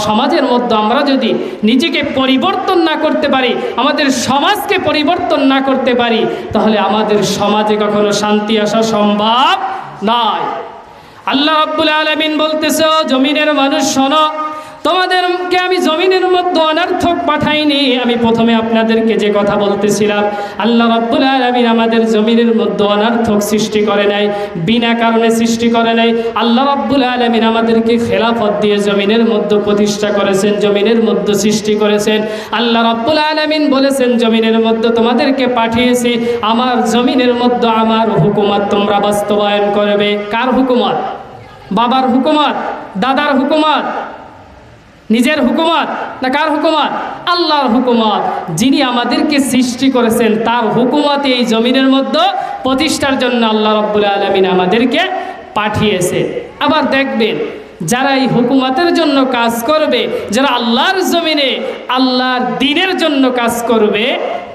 সমাজের মধ্যে আমরা যদি নিজেকে পরিবর্তন না করতে পারি, আমাদের সমাজকে পরিবর্তন না করতে পারি, তাহলে আমাদের সমাজে কখনো শান্তি আসা সম্ভব নয়। আল্লাহ রাব্বুল আলামিন বলতেছে, জমিনের মানুষ শোনো, তোমাদেরকে আমি জমিনের মধ্যে অনর্থক পাঠাইনি। আমি প্রথমে আপনাদেরকে যে কথা বলতেছিলাম, আল্লাহ রাব্বুল আলামিন আমাদের জমিনের মধ্যে অনর্থক সৃষ্টি করে নাই, বিনা কারণে সৃষ্টি করে নাই। আল্লাহ রাব্বুল আলামিন আমাদেরকে খেলাফত দিয়ে জমিনের মধ্যে প্রতিষ্ঠা করেছেন, জমিনের মধ্যে সৃষ্টি করেছেন। আল্লাহ রাব্বুল আলামিন বলেছেন, জমিনের মধ্যে তোমাদেরকে পাঠিয়েছি, আমার জমিনের মধ্যে আমার হুকুমত তোমরা বাস্তবায়ন করবে। কার হুকুমত? বাবার হুকুমত? দাদার হুকুমত? নিজের হুকুমত? না কার হুকুমত? আল্লাহর হুকুমত। যিনি আমাদেরকে সৃষ্টি করেছেন তার হুকুমতে এই জমিনের মধ্যে প্রতিষ্ঠার জন্য আল্লাহ রাব্বুল আলামিন আমাদেরকে পাঠিয়েছে। আবার দেখবেন, যারা এই হুকুমতের জন্য কাজ করবে, যারা আল্লাহর জমিনে আল্লাহর দ্বীনের জন্য কাজ করবে,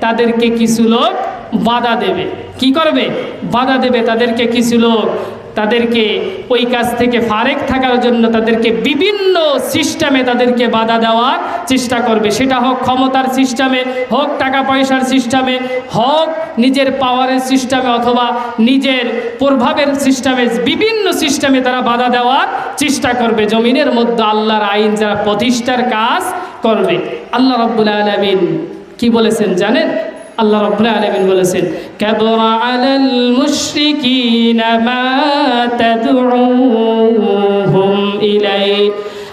তাদেরকে কিছু লোক বাধা দেবে। কি করবে? বাধা দেবে। তাদেরকে কিছু লোক তাদেরকে ওই কাজ থেকে ফারেক থাকার জন্য তাদেরকে বিভিন্ন সিস্টেমে তাদেরকে বাধা দেওয়ার চেষ্টা করবে। সেটা হোক ক্ষমতার সিস্টেমে, হোক টাকা পয়সার সিস্টেমে, হোক নিজের পাওয়ারের সিস্টেমে, অথবা নিজের প্রভাবের সিস্টেমে, বিভিন্ন সিস্টেমে তারা বাধা দেওয়ার চেষ্টা করবে। জমিনের মধ্যে আল্লাহর আইন যারা প্রতিষ্ঠার কাজ করবে। আল্লাহ রাব্বুল আলামিন কি বলেছেন জানেন? আল্লাহ রাব্বুল আলামিন বলেছেন, কাবরা আলাল মুশরিকিনা মা তাদউহুম ইলাই।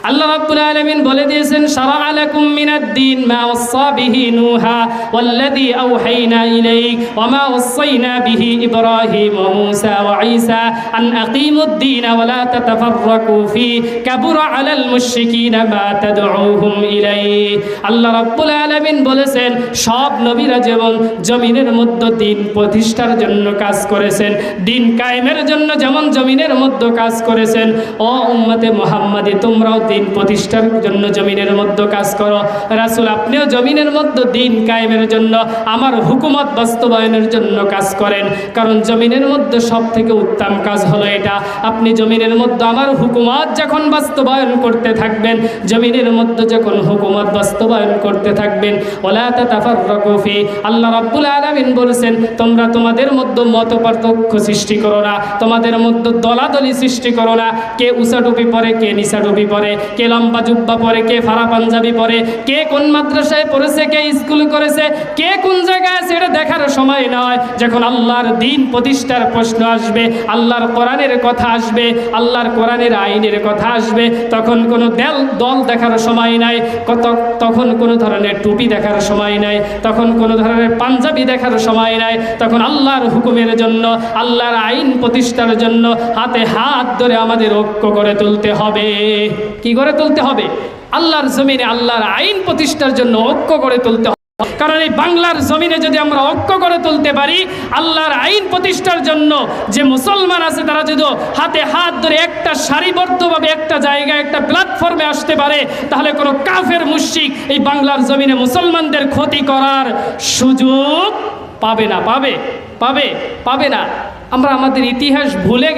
আল্লাহ রাব্বুল আলামিন বলে দিয়েছেন, শারা'a লাকুম মিনাদ-দীন মা ওয়াসসা বিহি নূহা ওয়াল্লাযী আওহাইনা ইলাইক ওয়া মা ওয়াসাইনা বিহি ইব্রাহিম ওয়া মূসা ওয়া ঈসা আন আকিমুদ-দীন ওয়া লা তাতাফাররাকু ফি কাবুরা আলাল মুশরিকিনা মা তাদউহুম ইলাইহি। আল্লাহ রাব্বুল আলামিন বলেছেন, সব নবীরা যেমন জমিনের মধ্যে দ্বীন প্রতিষ্ঠার জন্য কাজ করেছেন, দ্বীন কায়েমের জন্য যেমন জমিনের মধ্যে কাজ করেছেন, ও উম্মতে মুহাম্মাদি তোমরাও দিন প্রতিষ্ঠার জন্য জমিনের মধ্যে কাজ করো। রাসূল আপনিও জমিনের মধ্যে দিন কায়েমের জন্য, আমার হুকুমত বাস্তবায়নের জন্য কাজ করেন, কারণ জমিনের মধ্যে সব থেকে উত্তম কাজ হলো এটা। আপনি জমিনের মধ্যে আমার হুকুমত যখন বাস্তবায়ন করতে থাকবেন, জমিনের মধ্যে যখন হুকুমত বাস্তবায়ন করতে থাকবেন, ওয়ালা তাতাফাররাকু ফি, আল্লাহ রাব্বুল আলামিন বলেছেন তোমরা তোমাদের মধ্যে মত পার্থক্য সৃষ্টি করো না, তোমাদের মধ্যে দলাদলি সৃষ্টি করো না। কে উঁচা টুপি পরে, কে নিচা টুপি পরে, কে লম্বা জুব্বা পরে, কে ফাড়া পাঞ্জাবি পরে, কে কোন মাদ্রাসায় পড়েছে, কে স্কুল করেছে, কে কোন জায়গায় আছে, এটা দেখার সময় নয়। যখন আল্লাহর দিন প্রতিষ্ঠার প্রশ্ন আসবে, আল্লাহর কোরআনের কথা আসবে, আল্লাহর কোরআনের আইনের কথা আসবে, তখন কোনো দল দেখার সময় নাই, তখন কোনো ধরনের টুপি দেখার সময় নাই, তখন কোনো ধরনের পাঞ্জাবি দেখার সময় নাই। তখন আল্লাহর হুকুমের জন্য, আল্লাহর আইন প্রতিষ্ঠার জন্য হাতে হাত ধরে আমাদের ঐক্য করে তুলতে হবে। কি করে তুলতে হবে? আল্লাহর জমিনে আল্লাহর আইন প্রতিষ্ঠার জন্য ঐক্য করে তুলতে হবে। কারণ এই বাংলার জমিনে যদি আমরা ঐক্য করে তুলতে পারি, আল্লাহর আইন প্রতিষ্ঠার জন্য যে মুসলমান আছে তারা যদি হাতে হাত ধরে একটা সারিবদ্ধভাবে একটা জায়গায় একটা প্ল্যাটফর্মে আসতে পারে, তাহলে কোনো কাফের মুশরিক এই বাংলার জমিনে মুসলমানদের ক্ষতি করার সুযোগ পাবে না। পাবে না। আমরা আমাদের ইতিহাস ভুলে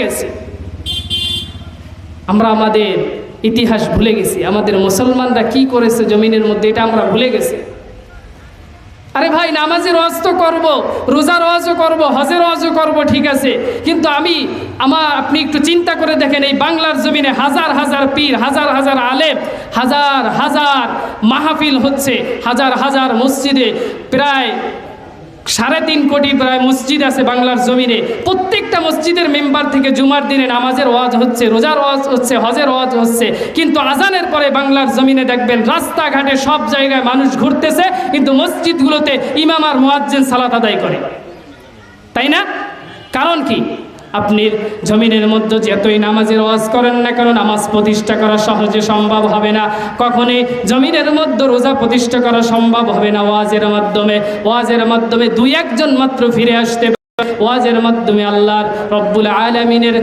গেছি, আমাদের মুসলমানরা কি করেছে জমিনের মধ্যে, এটা আমরা ভুলে গেছি। আরে ভাই, নামাজের ওয়াজ তো করবো, রোজার ওয়াজও করবো, হজের ওয়াজও করবো, ঠিক আছে, কিন্তু আপনি একটু চিন্তা করে দেখেন, এই বাংলার জমিনে হাজার হাজার পীর, হাজার হাজার আলেম, হাজার হাজার মাহফিল হচ্ছে, হাজার হাজার মসজিদে, প্রায় 3.5 কোটি প্রায় মসজিদ আছে বাংলার জমিনে। প্রত্যেকটা মসজিদের মেম্বার থেকে জুমার দিনে নামাজের ওয়াজ হচ্ছে, রোজার ওয়াজ হচ্ছে, হজের ওয়াজ হচ্ছে, কিন্তু আজানের পরে বাংলার জমিনে দেখবেন রাস্তাঘাটে সব জায়গায় মানুষ ঘুরতেছে, কিন্তু মসজিদগুলোতে ইমাম আর মুয়াজ্জিন সালাত আদায় করে, তাই না? কারণ কি? আপনি জমিনের মধ্যে যতই নামাজের ওয়াজ করেন না কেন, নামাজ প্রতিষ্ঠা করা সহজে সম্ভব হবে না। কখনই জমিনের মধ্যে রোজা প্রতিষ্ঠা করা সম্ভব হবে না ওয়াজের মাধ্যমে 2-1 জন মাত্র ফিরে আসতে পারে। ওয়াজের মাধ্যমে আল্লাহ রব্বুল আলামিনের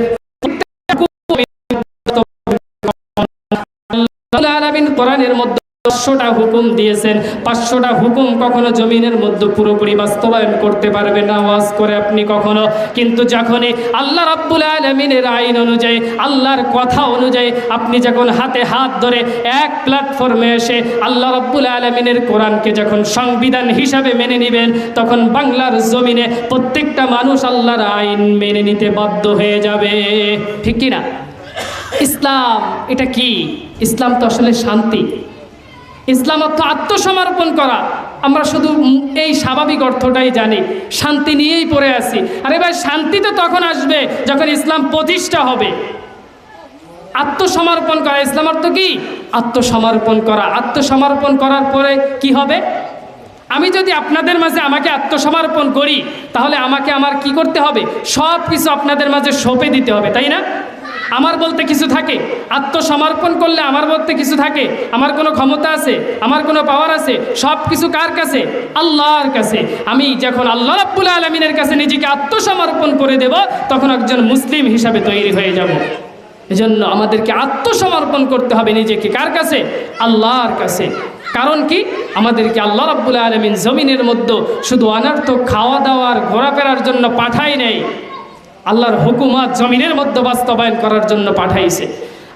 কোরআনের মধ্যে 500টা হুকুম দিয়েছেন। 500টা হুকুম কখনো জমিনের মধ্যে পুরোপুরি বাস্তবায়ন করতে পারবেন না ওয়াজ করে আপনি কখনো, কিন্তু যখনই আল্লাহ রাব্বুল আলামিনের আইন অনুযায়ী, আল্লাহর কথা অনুযায়ী আপনি যখন হাতে হাত ধরে এক প্ল্যাটফর্মে এসে আল্লাহ রাব্বুল আলামিনের কোরআনকে যখন সংবিধান হিসাবে মেনে নেবেন, তখন বাংলার জমিনে প্রত্যেকটা মানুষ আল্লাহর আইন মেনে নিতে বাধ্য হয়ে যাবে, ঠিক কি না? ইসলাম এটা কি? ইসলাম তো আসলে শান্তি। ইসলাম অর্থ আত্মসমর্পণ করা। আমরা শুধু এই স্বাভাবিক অর্থটাই জানি, শান্তি নিয়েই পড়ে আছি। আরে ভাই, শান্তি তো তখন আসবে যখন ইসলাম প্রতিষ্ঠা হবে। আত্মসমর্পণ করা, ইসলাম অর্থ কি? আত্মসমর্পণ করা। আত্মসমর্পণ করার পরে কি হবে? আমি যদি আপনাদের মাঝে আমাকে আত্মসমর্পণ করি, তাহলে আমাকে আমার কি করতে হবে? সব কিছু আপনাদের মাঝে সঁপে দিতে হবে, তাই না? আমার বলতে কিছু থাকে। আত্মসমর্পণ করলে আমার বলতে কিছু থাকে। আমার কোনো ক্ষমতা আছে, আমার কোনো পাওয়ার আছে? সব কিছু কার কাছে? আল্লাহর কাছে। আমি যখন আল্লাহ রাব্বুল আলামিনের কাছে নিজেকে আত্মসমর্পণ করে দেব, তখন একজন মুসলিম হিসাবে তৈরি হয়ে যাব। এজন্য আমাদেরকে আত্মসমর্পণ করতে হবে নিজেকে। কার কাছে? আল্লাহর কাছে। কারণ কি? আমাদেরকে আল্লাহ রাব্বুল আলামিন জমিনের মধ্যে শুধু অনর্থক খাওয়া দাওয়ার ঘোরাফেরার জন্য পাঠাই নেই, আল্লাহর হুকুমত জমিনের মধ্যে বাস্তবায়ন করার জন্য পাঠাইছে।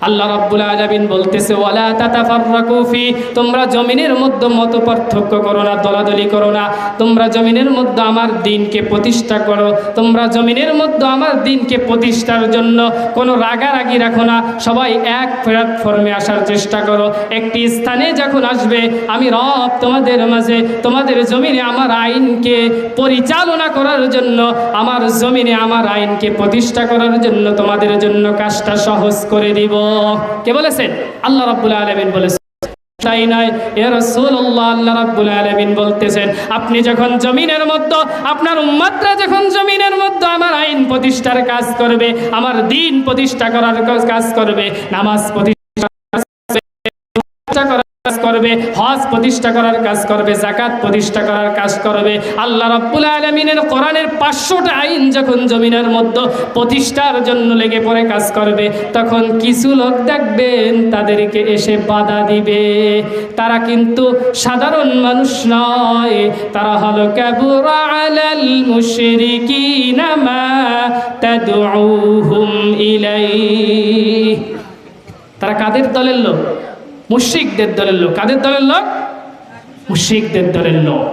আল্লাহ রাব্বুল আলামিন বলতেছে, ওয়ালা তাতাফাররাকু ফি, তোমরা জমিনের মধ্যে মত পার্থক্য করো না, দলাদলি করো না। তোমরা জমিনের মধ্যে আমার দ্বীনকে প্রতিষ্ঠা করো। তোমরা জমিনের মধ্যে আমার দ্বীনকে প্রতিষ্ঠার জন্য কোনো রাগারাগি রাখো না। সবাই এক প্ল্যাটফর্মে আসার চেষ্টা করো। একটি স্থানে যখন আসবে, আমি রব তোমাদের মাঝে, তোমাদের জমিনে আমার আইনকে পরিচালনা করার জন্য, আমার জমিনে আমার আইনকে প্রতিষ্ঠা করার জন্য তোমাদের জন্য কাজটা সহজ করে দিব। কে বলেছেন? আল্লাহ রাব্বুল আলামিন বলেছেন, তাই নয় ইয়া রাসূলুল্লাহ। আল্লাহ রাব্বুল আলামিন বলতেছেন, আপনি যখন জমিনের মধ্যে, আপনার উম্মতরা যখন জমিনের মধ্যে আমার আইন প্রতিষ্ঠার কাজ করবে, আমার দ্বীন প্রতিষ্ঠা করার কাজ করবে, নামাজ প্রতিষ্ঠা করার কাজ করবে, করবে, হজ প্রতিষ্ঠা করার কাজ করবে, যাকাত প্রতিষ্ঠা করার কাজ করবে। আল্লাহ রাব্বুল আলামিনের কোরআনের 500টা আইন যখন জমিনের মধ্যে প্রতিষ্ঠার জন্য লেগে পড়ে কাজ করবে, তখন কিছু লোক দেখবেন তাদেরকে এসে বাধা দিবে। তারা কিন্তু সাধারণ মানুষ নয়, তারা হলো কাবুরা আলাল মুশরিকিনা মা তাদউহুম ইলাইহি। তারা কাদের দলের লোক? মুশরিকদের দলের লোক। কাদের দলের লোক? মুশরিকদের দলের লোক।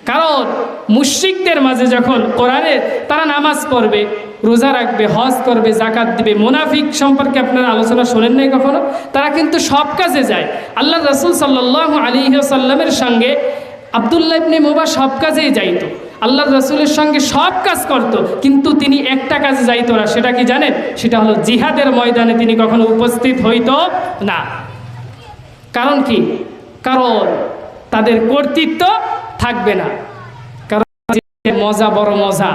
কারণ মুশরিকদের মাঝে যখন কোরআনের তারা নামাজ পড়বে, রোজা রাখবে, হজ করবে, যাকাত দিবে, মুনাফিক সম্পর্কে আপনারা আলোচনা শোনেন নাই কখনো? তারা কিন্তু সব কাজে যায়। আল্লাহ রাসূল সাল্লাল্লাহু আলাইহি ওয়াসাল্লামের সঙ্গে আব্দুল্লাহ ইবনে মুবা সব কাজেই যাইতো, আল্লাহ রাসূলের সঙ্গে সব কাজ করত, কিন্তু তিনি একটা কাজে যাইতো না। সেটা কি জানেন? সেটা হলো জিহাদের ময়দানে তিনি কখনো উপস্থিত হইতো না। কারণ কি? কারণ তাদের কর্তৃত্ব থাকবে না। কারণ মজা বড় মজা।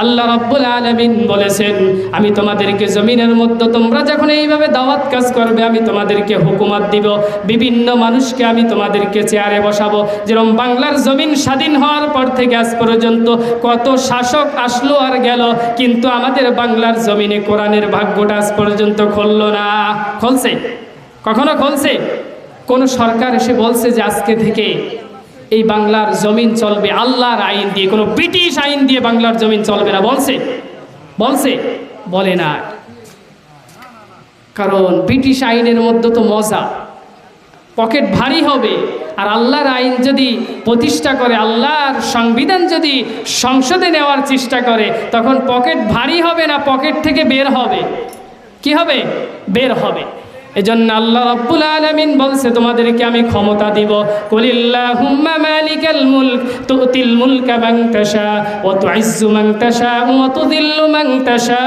আল্লাহ রাব্বুল আলামিন বলেছেন, আমি তোমাদেরকে জমিনের মধ্যে তোমরা যখন এইভাবে দাওয়াত কাজ করবে, আমি তোমাদেরকে হুকুমত দিব, বিভিন্ন মানুষকে আমি তোমাদেরকে চেয়ারে বসাবো। যেরকম বাংলার জমিন স্বাধীন হওয়ার পর থেকে আজ পর্যন্ত কত শাসক আসলো আর গেল, কিন্তু আমাদের বাংলার জমিনে কোরআনের ভাগ্যটা আজ পর্যন্ত খুললো না। খুলছে? কখনো খুলছে? কোন সরকার এসে বলছে যে আজকে থেকে এই বাংলার জমিন চলবে আল্লাহর আইন দিয়ে, কোনো ব্রিটিশ আইন দিয়ে বাংলার জমিন চলবে না? বলছে? বলছে? বলে না। কারণ ব্রিটিশ আইনের মধ্যে তো মজা, পকেট ভারী হবে। আর আল্লাহর আইন যদি প্রতিষ্ঠা করে, আল্লাহর সংবিধান যদি সংসদে নেওয়ার চেষ্টা করে, তখন পকেট ভারী হবে না, পকেট থেকে বের হবে। কি হবে? বের হবে। এজন্য আল্লাহ রাব্বুল আলামিন বলছে, তোমাদেরকে আমি ক্ষমতা দিব। কুলিল্লাহুম্মা মালিকাল মুলক তুতিল মুলকা মান তাশা ওয়া তুইজ্জু মান তাশা ওয়া তুযিল্লু মান তাশা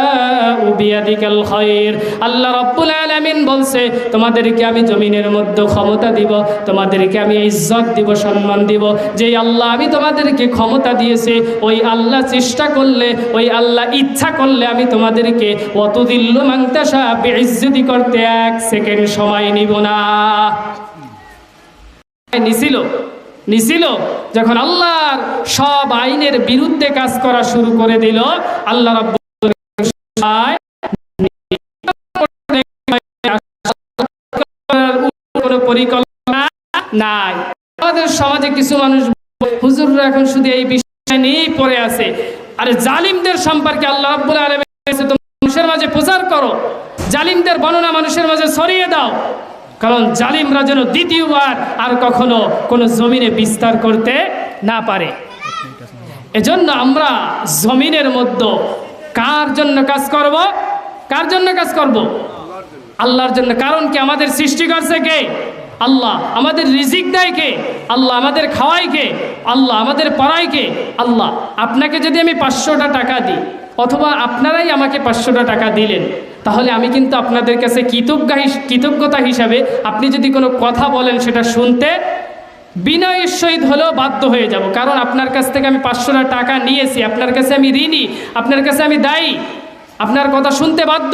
বিয়াদিকাল খায়র। আল্লাহ রাব্বুল আলামিন বলছে, তোমাদেরকে আমি জমিনের মধ্যে ক্ষমতা দিব, তোমাদেরকে আমি ইজ্জত দিব, সম্মান দিব। যেই আল্লাহ আমি তোমাদেরকে ক্ষমতা দিয়েছে, ওই আল্লাহ চেষ্টা করলে, ওই আল্লাহ ইচ্ছা করলে আমি তোমাদেরকে ওয়া তুযিল্লু মান তাশা বিইজ্জতি করতে এক সেকেন্ড সময় নিব না। নিছিল যখন আল্লাহর সব আইনের বিরুদ্ধে কাজ করা শুরু করে দিল, আল্লাহ রাব্বুল কোনো পরিকল্পনা নাই। আমাদের সমাজে কিছু মানুষ, হুজুররা এখন শুধু এই বিষয় নিয়েই পড়ে আছে। আরে জালিমদের সম্পর্কে আল্লাহ রাব্বুল আলামিন মানুষের মাঝে প্রচার করো, জালিমদের বর্ণনা মানুষের মাঝে ছড়িয়ে দাও, কারণ জালিমরা যেন দ্বিতীয়বার আর কখনো কোনো জমিনে বিস্তার করতে না পারে। এজন্য আমরা জমিনের মধ্যে কার জন্য কাজ করব? কার জন্য কাজ করব? আল্লাহর জন্য। কারণ কি? আমাদের সৃষ্টি করছে কে? আল্লাহ। আমাদের রিজিক দেয় কে? আল্লাহ। আমাদের খাওয়াই কে? আল্লাহ। আমাদের পড়াই কে? আল্লাহ। আপনাকে যদি আমি 500টা টাকা দিই, অথবা আপনারাই আমাকে 500টা টাকা দিলেন, তাহলে আমি কিন্তু আপনাদের কাছে কৃতজ্ঞতা হিসাবে আপনি যদি কোনো কথা বলেন, সেটা শুনতে বিনয়ের সহিত হলেও বাধ্য হয়ে যাব। কারণ আপনার কাছ থেকে আমি 500টা টাকা নিয়েছি, আপনার কাছে আমি ঋণী, আপনার কাছে আমি দায়ী, আপনার কথা শুনতে বাধ্য।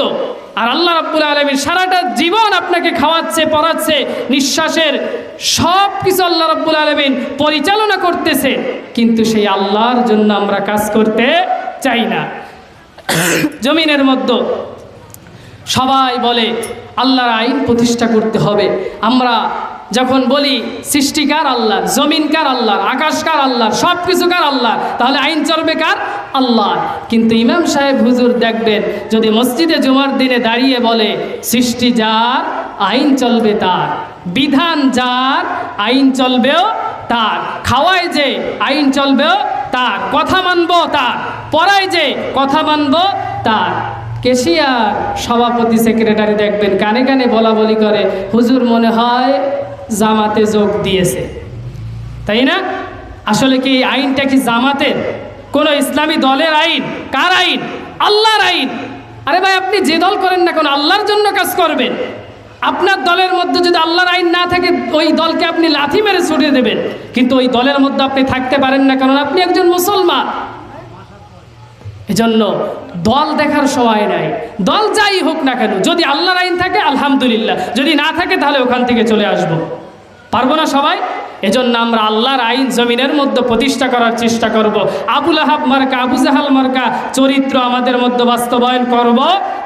আর আল্লাহ রাব্বুল আলামিন সারাটা জীবন আপনাকে খাওয়াচ্ছে, পড়াচ্ছে, নিঃশ্বাসের সব কিছু আল্লাহ রাব্বুল আলামিন পরিচালনা করতেছে, কিন্তু সেই আল্লাহর জন্য আমরা কাজ করতে চাই না। জমিনের মধ্যে সবাই বলে আল্লাহর আইন প্রতিষ্ঠা করতে হবে। আমরা যখন বলি সৃষ্টিকার আল্লাহ, জমিনকার আল্লাহ, আকাশকার আল্লাহ, সব কিছু কার আল্লাহ, তাহলে আইন চলবে কার? আল্লাহ। কিন্তু ইমাম সাহেব হুজুর দেখবেন, যদি মসজিদে জুমার দিনে দাঁড়িয়ে বলে সৃষ্টি যার, আইন চলবে তার, বিধান যার, আইন চলবেও তার, খাওয়ায় যে আইন চলবেও তার, কথা মানবো তার, পড়ায় যে কথা মানবো তার। কেশিয়ার সভাপতি সেক্রেটারি দেখবেন কানে কানে বলা বলি করে, হুজুর মনে হয় জামাতে যোগ দিয়েছে, তাই না? আসলে কি আইনটা কি জামাতের, কোন ইসলামী দলের আইন? কার আইন? আল্লাহর আইন। আরে ভাই, আপনি যে দল করেন না কেন, আল্লাহর জন্য কাজ করবেন। আপনার দলের মধ্যে যদি আল্লাহর আইন না থাকে, ওই দলকে আপনি লাথি মেরে ছুটে দেবেন, কিন্তু ওই দলের মধ্যে আপনি থাকতে পারেন না, কারণ আপনি একজন মুসলমান। এজন্য দল দেখার সময় নাই। দল যাই হোক না কেন, যদি আল্লাহর আইন থাকে আলহামদুলিল্লাহ, যদি না থাকে তাহলে ওখান থেকে চলে আসব। পারবো না সবাই? এজন্য আমরা আল্লাহর আইন জমিনের মধ্যে প্রতিষ্ঠা করার চেষ্টা করব। আবু লাহাব মার্কা, আবু জাহাল মার্কা চরিত্র আমাদের মধ্যে বাস্তবায়ন করব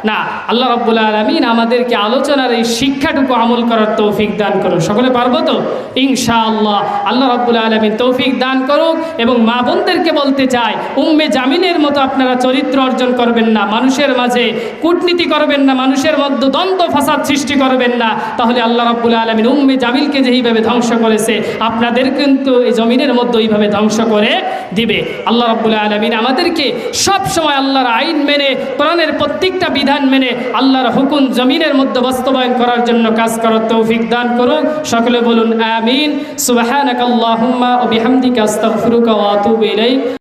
না। আল্লাহ রাব্বুল আলামিন আমাদেরকে আলোচনার এই শিক্ষাটুকু আমল করার তৌফিক দান করুন। সকলে পারবো তো ইনশাআল্লাহ? আল্লাহ রাব্বুল আলামিন তৌফিক দান করুক। এবং মা বোনদেরকে বলতে চাই, উম্মে জামিনের মতো আপনারা চরিত্র অর্জন করবেন না, মানুষের মাঝে কূটনীতি করবেন না, মানুষের মধ্যে দ্বন্দ্ব ফাসাদ সৃষ্টি করবেন না। তাহলে আল্লাহ রাব্বুল আলামিন উম্মে জামিলকে যেইভাবে ধ্বংস করেছে আপনাদের কিন্তু এই জমিনের মধ্যে ওইভাবে ধ্বংস করে দিবে। আল্লাহ রাব্বুল আলামিন আমাদেরকে সব সময় আল্লাহর আইন মেনে, কোরআনের প্রত্যেকটা বিধান মেনে আল্লাহর হুকুম জমিনের মধ্যে বাস্তবায়ন করার জন্য কাজ করার তৌফিক দান করুন। সকলে বলুন আমিন। সুবহানাকাল্লাহুম্মা ওয়া বিহামদিকা আস্তাগফিরুকা ওয়া আতুবু ইলাইক।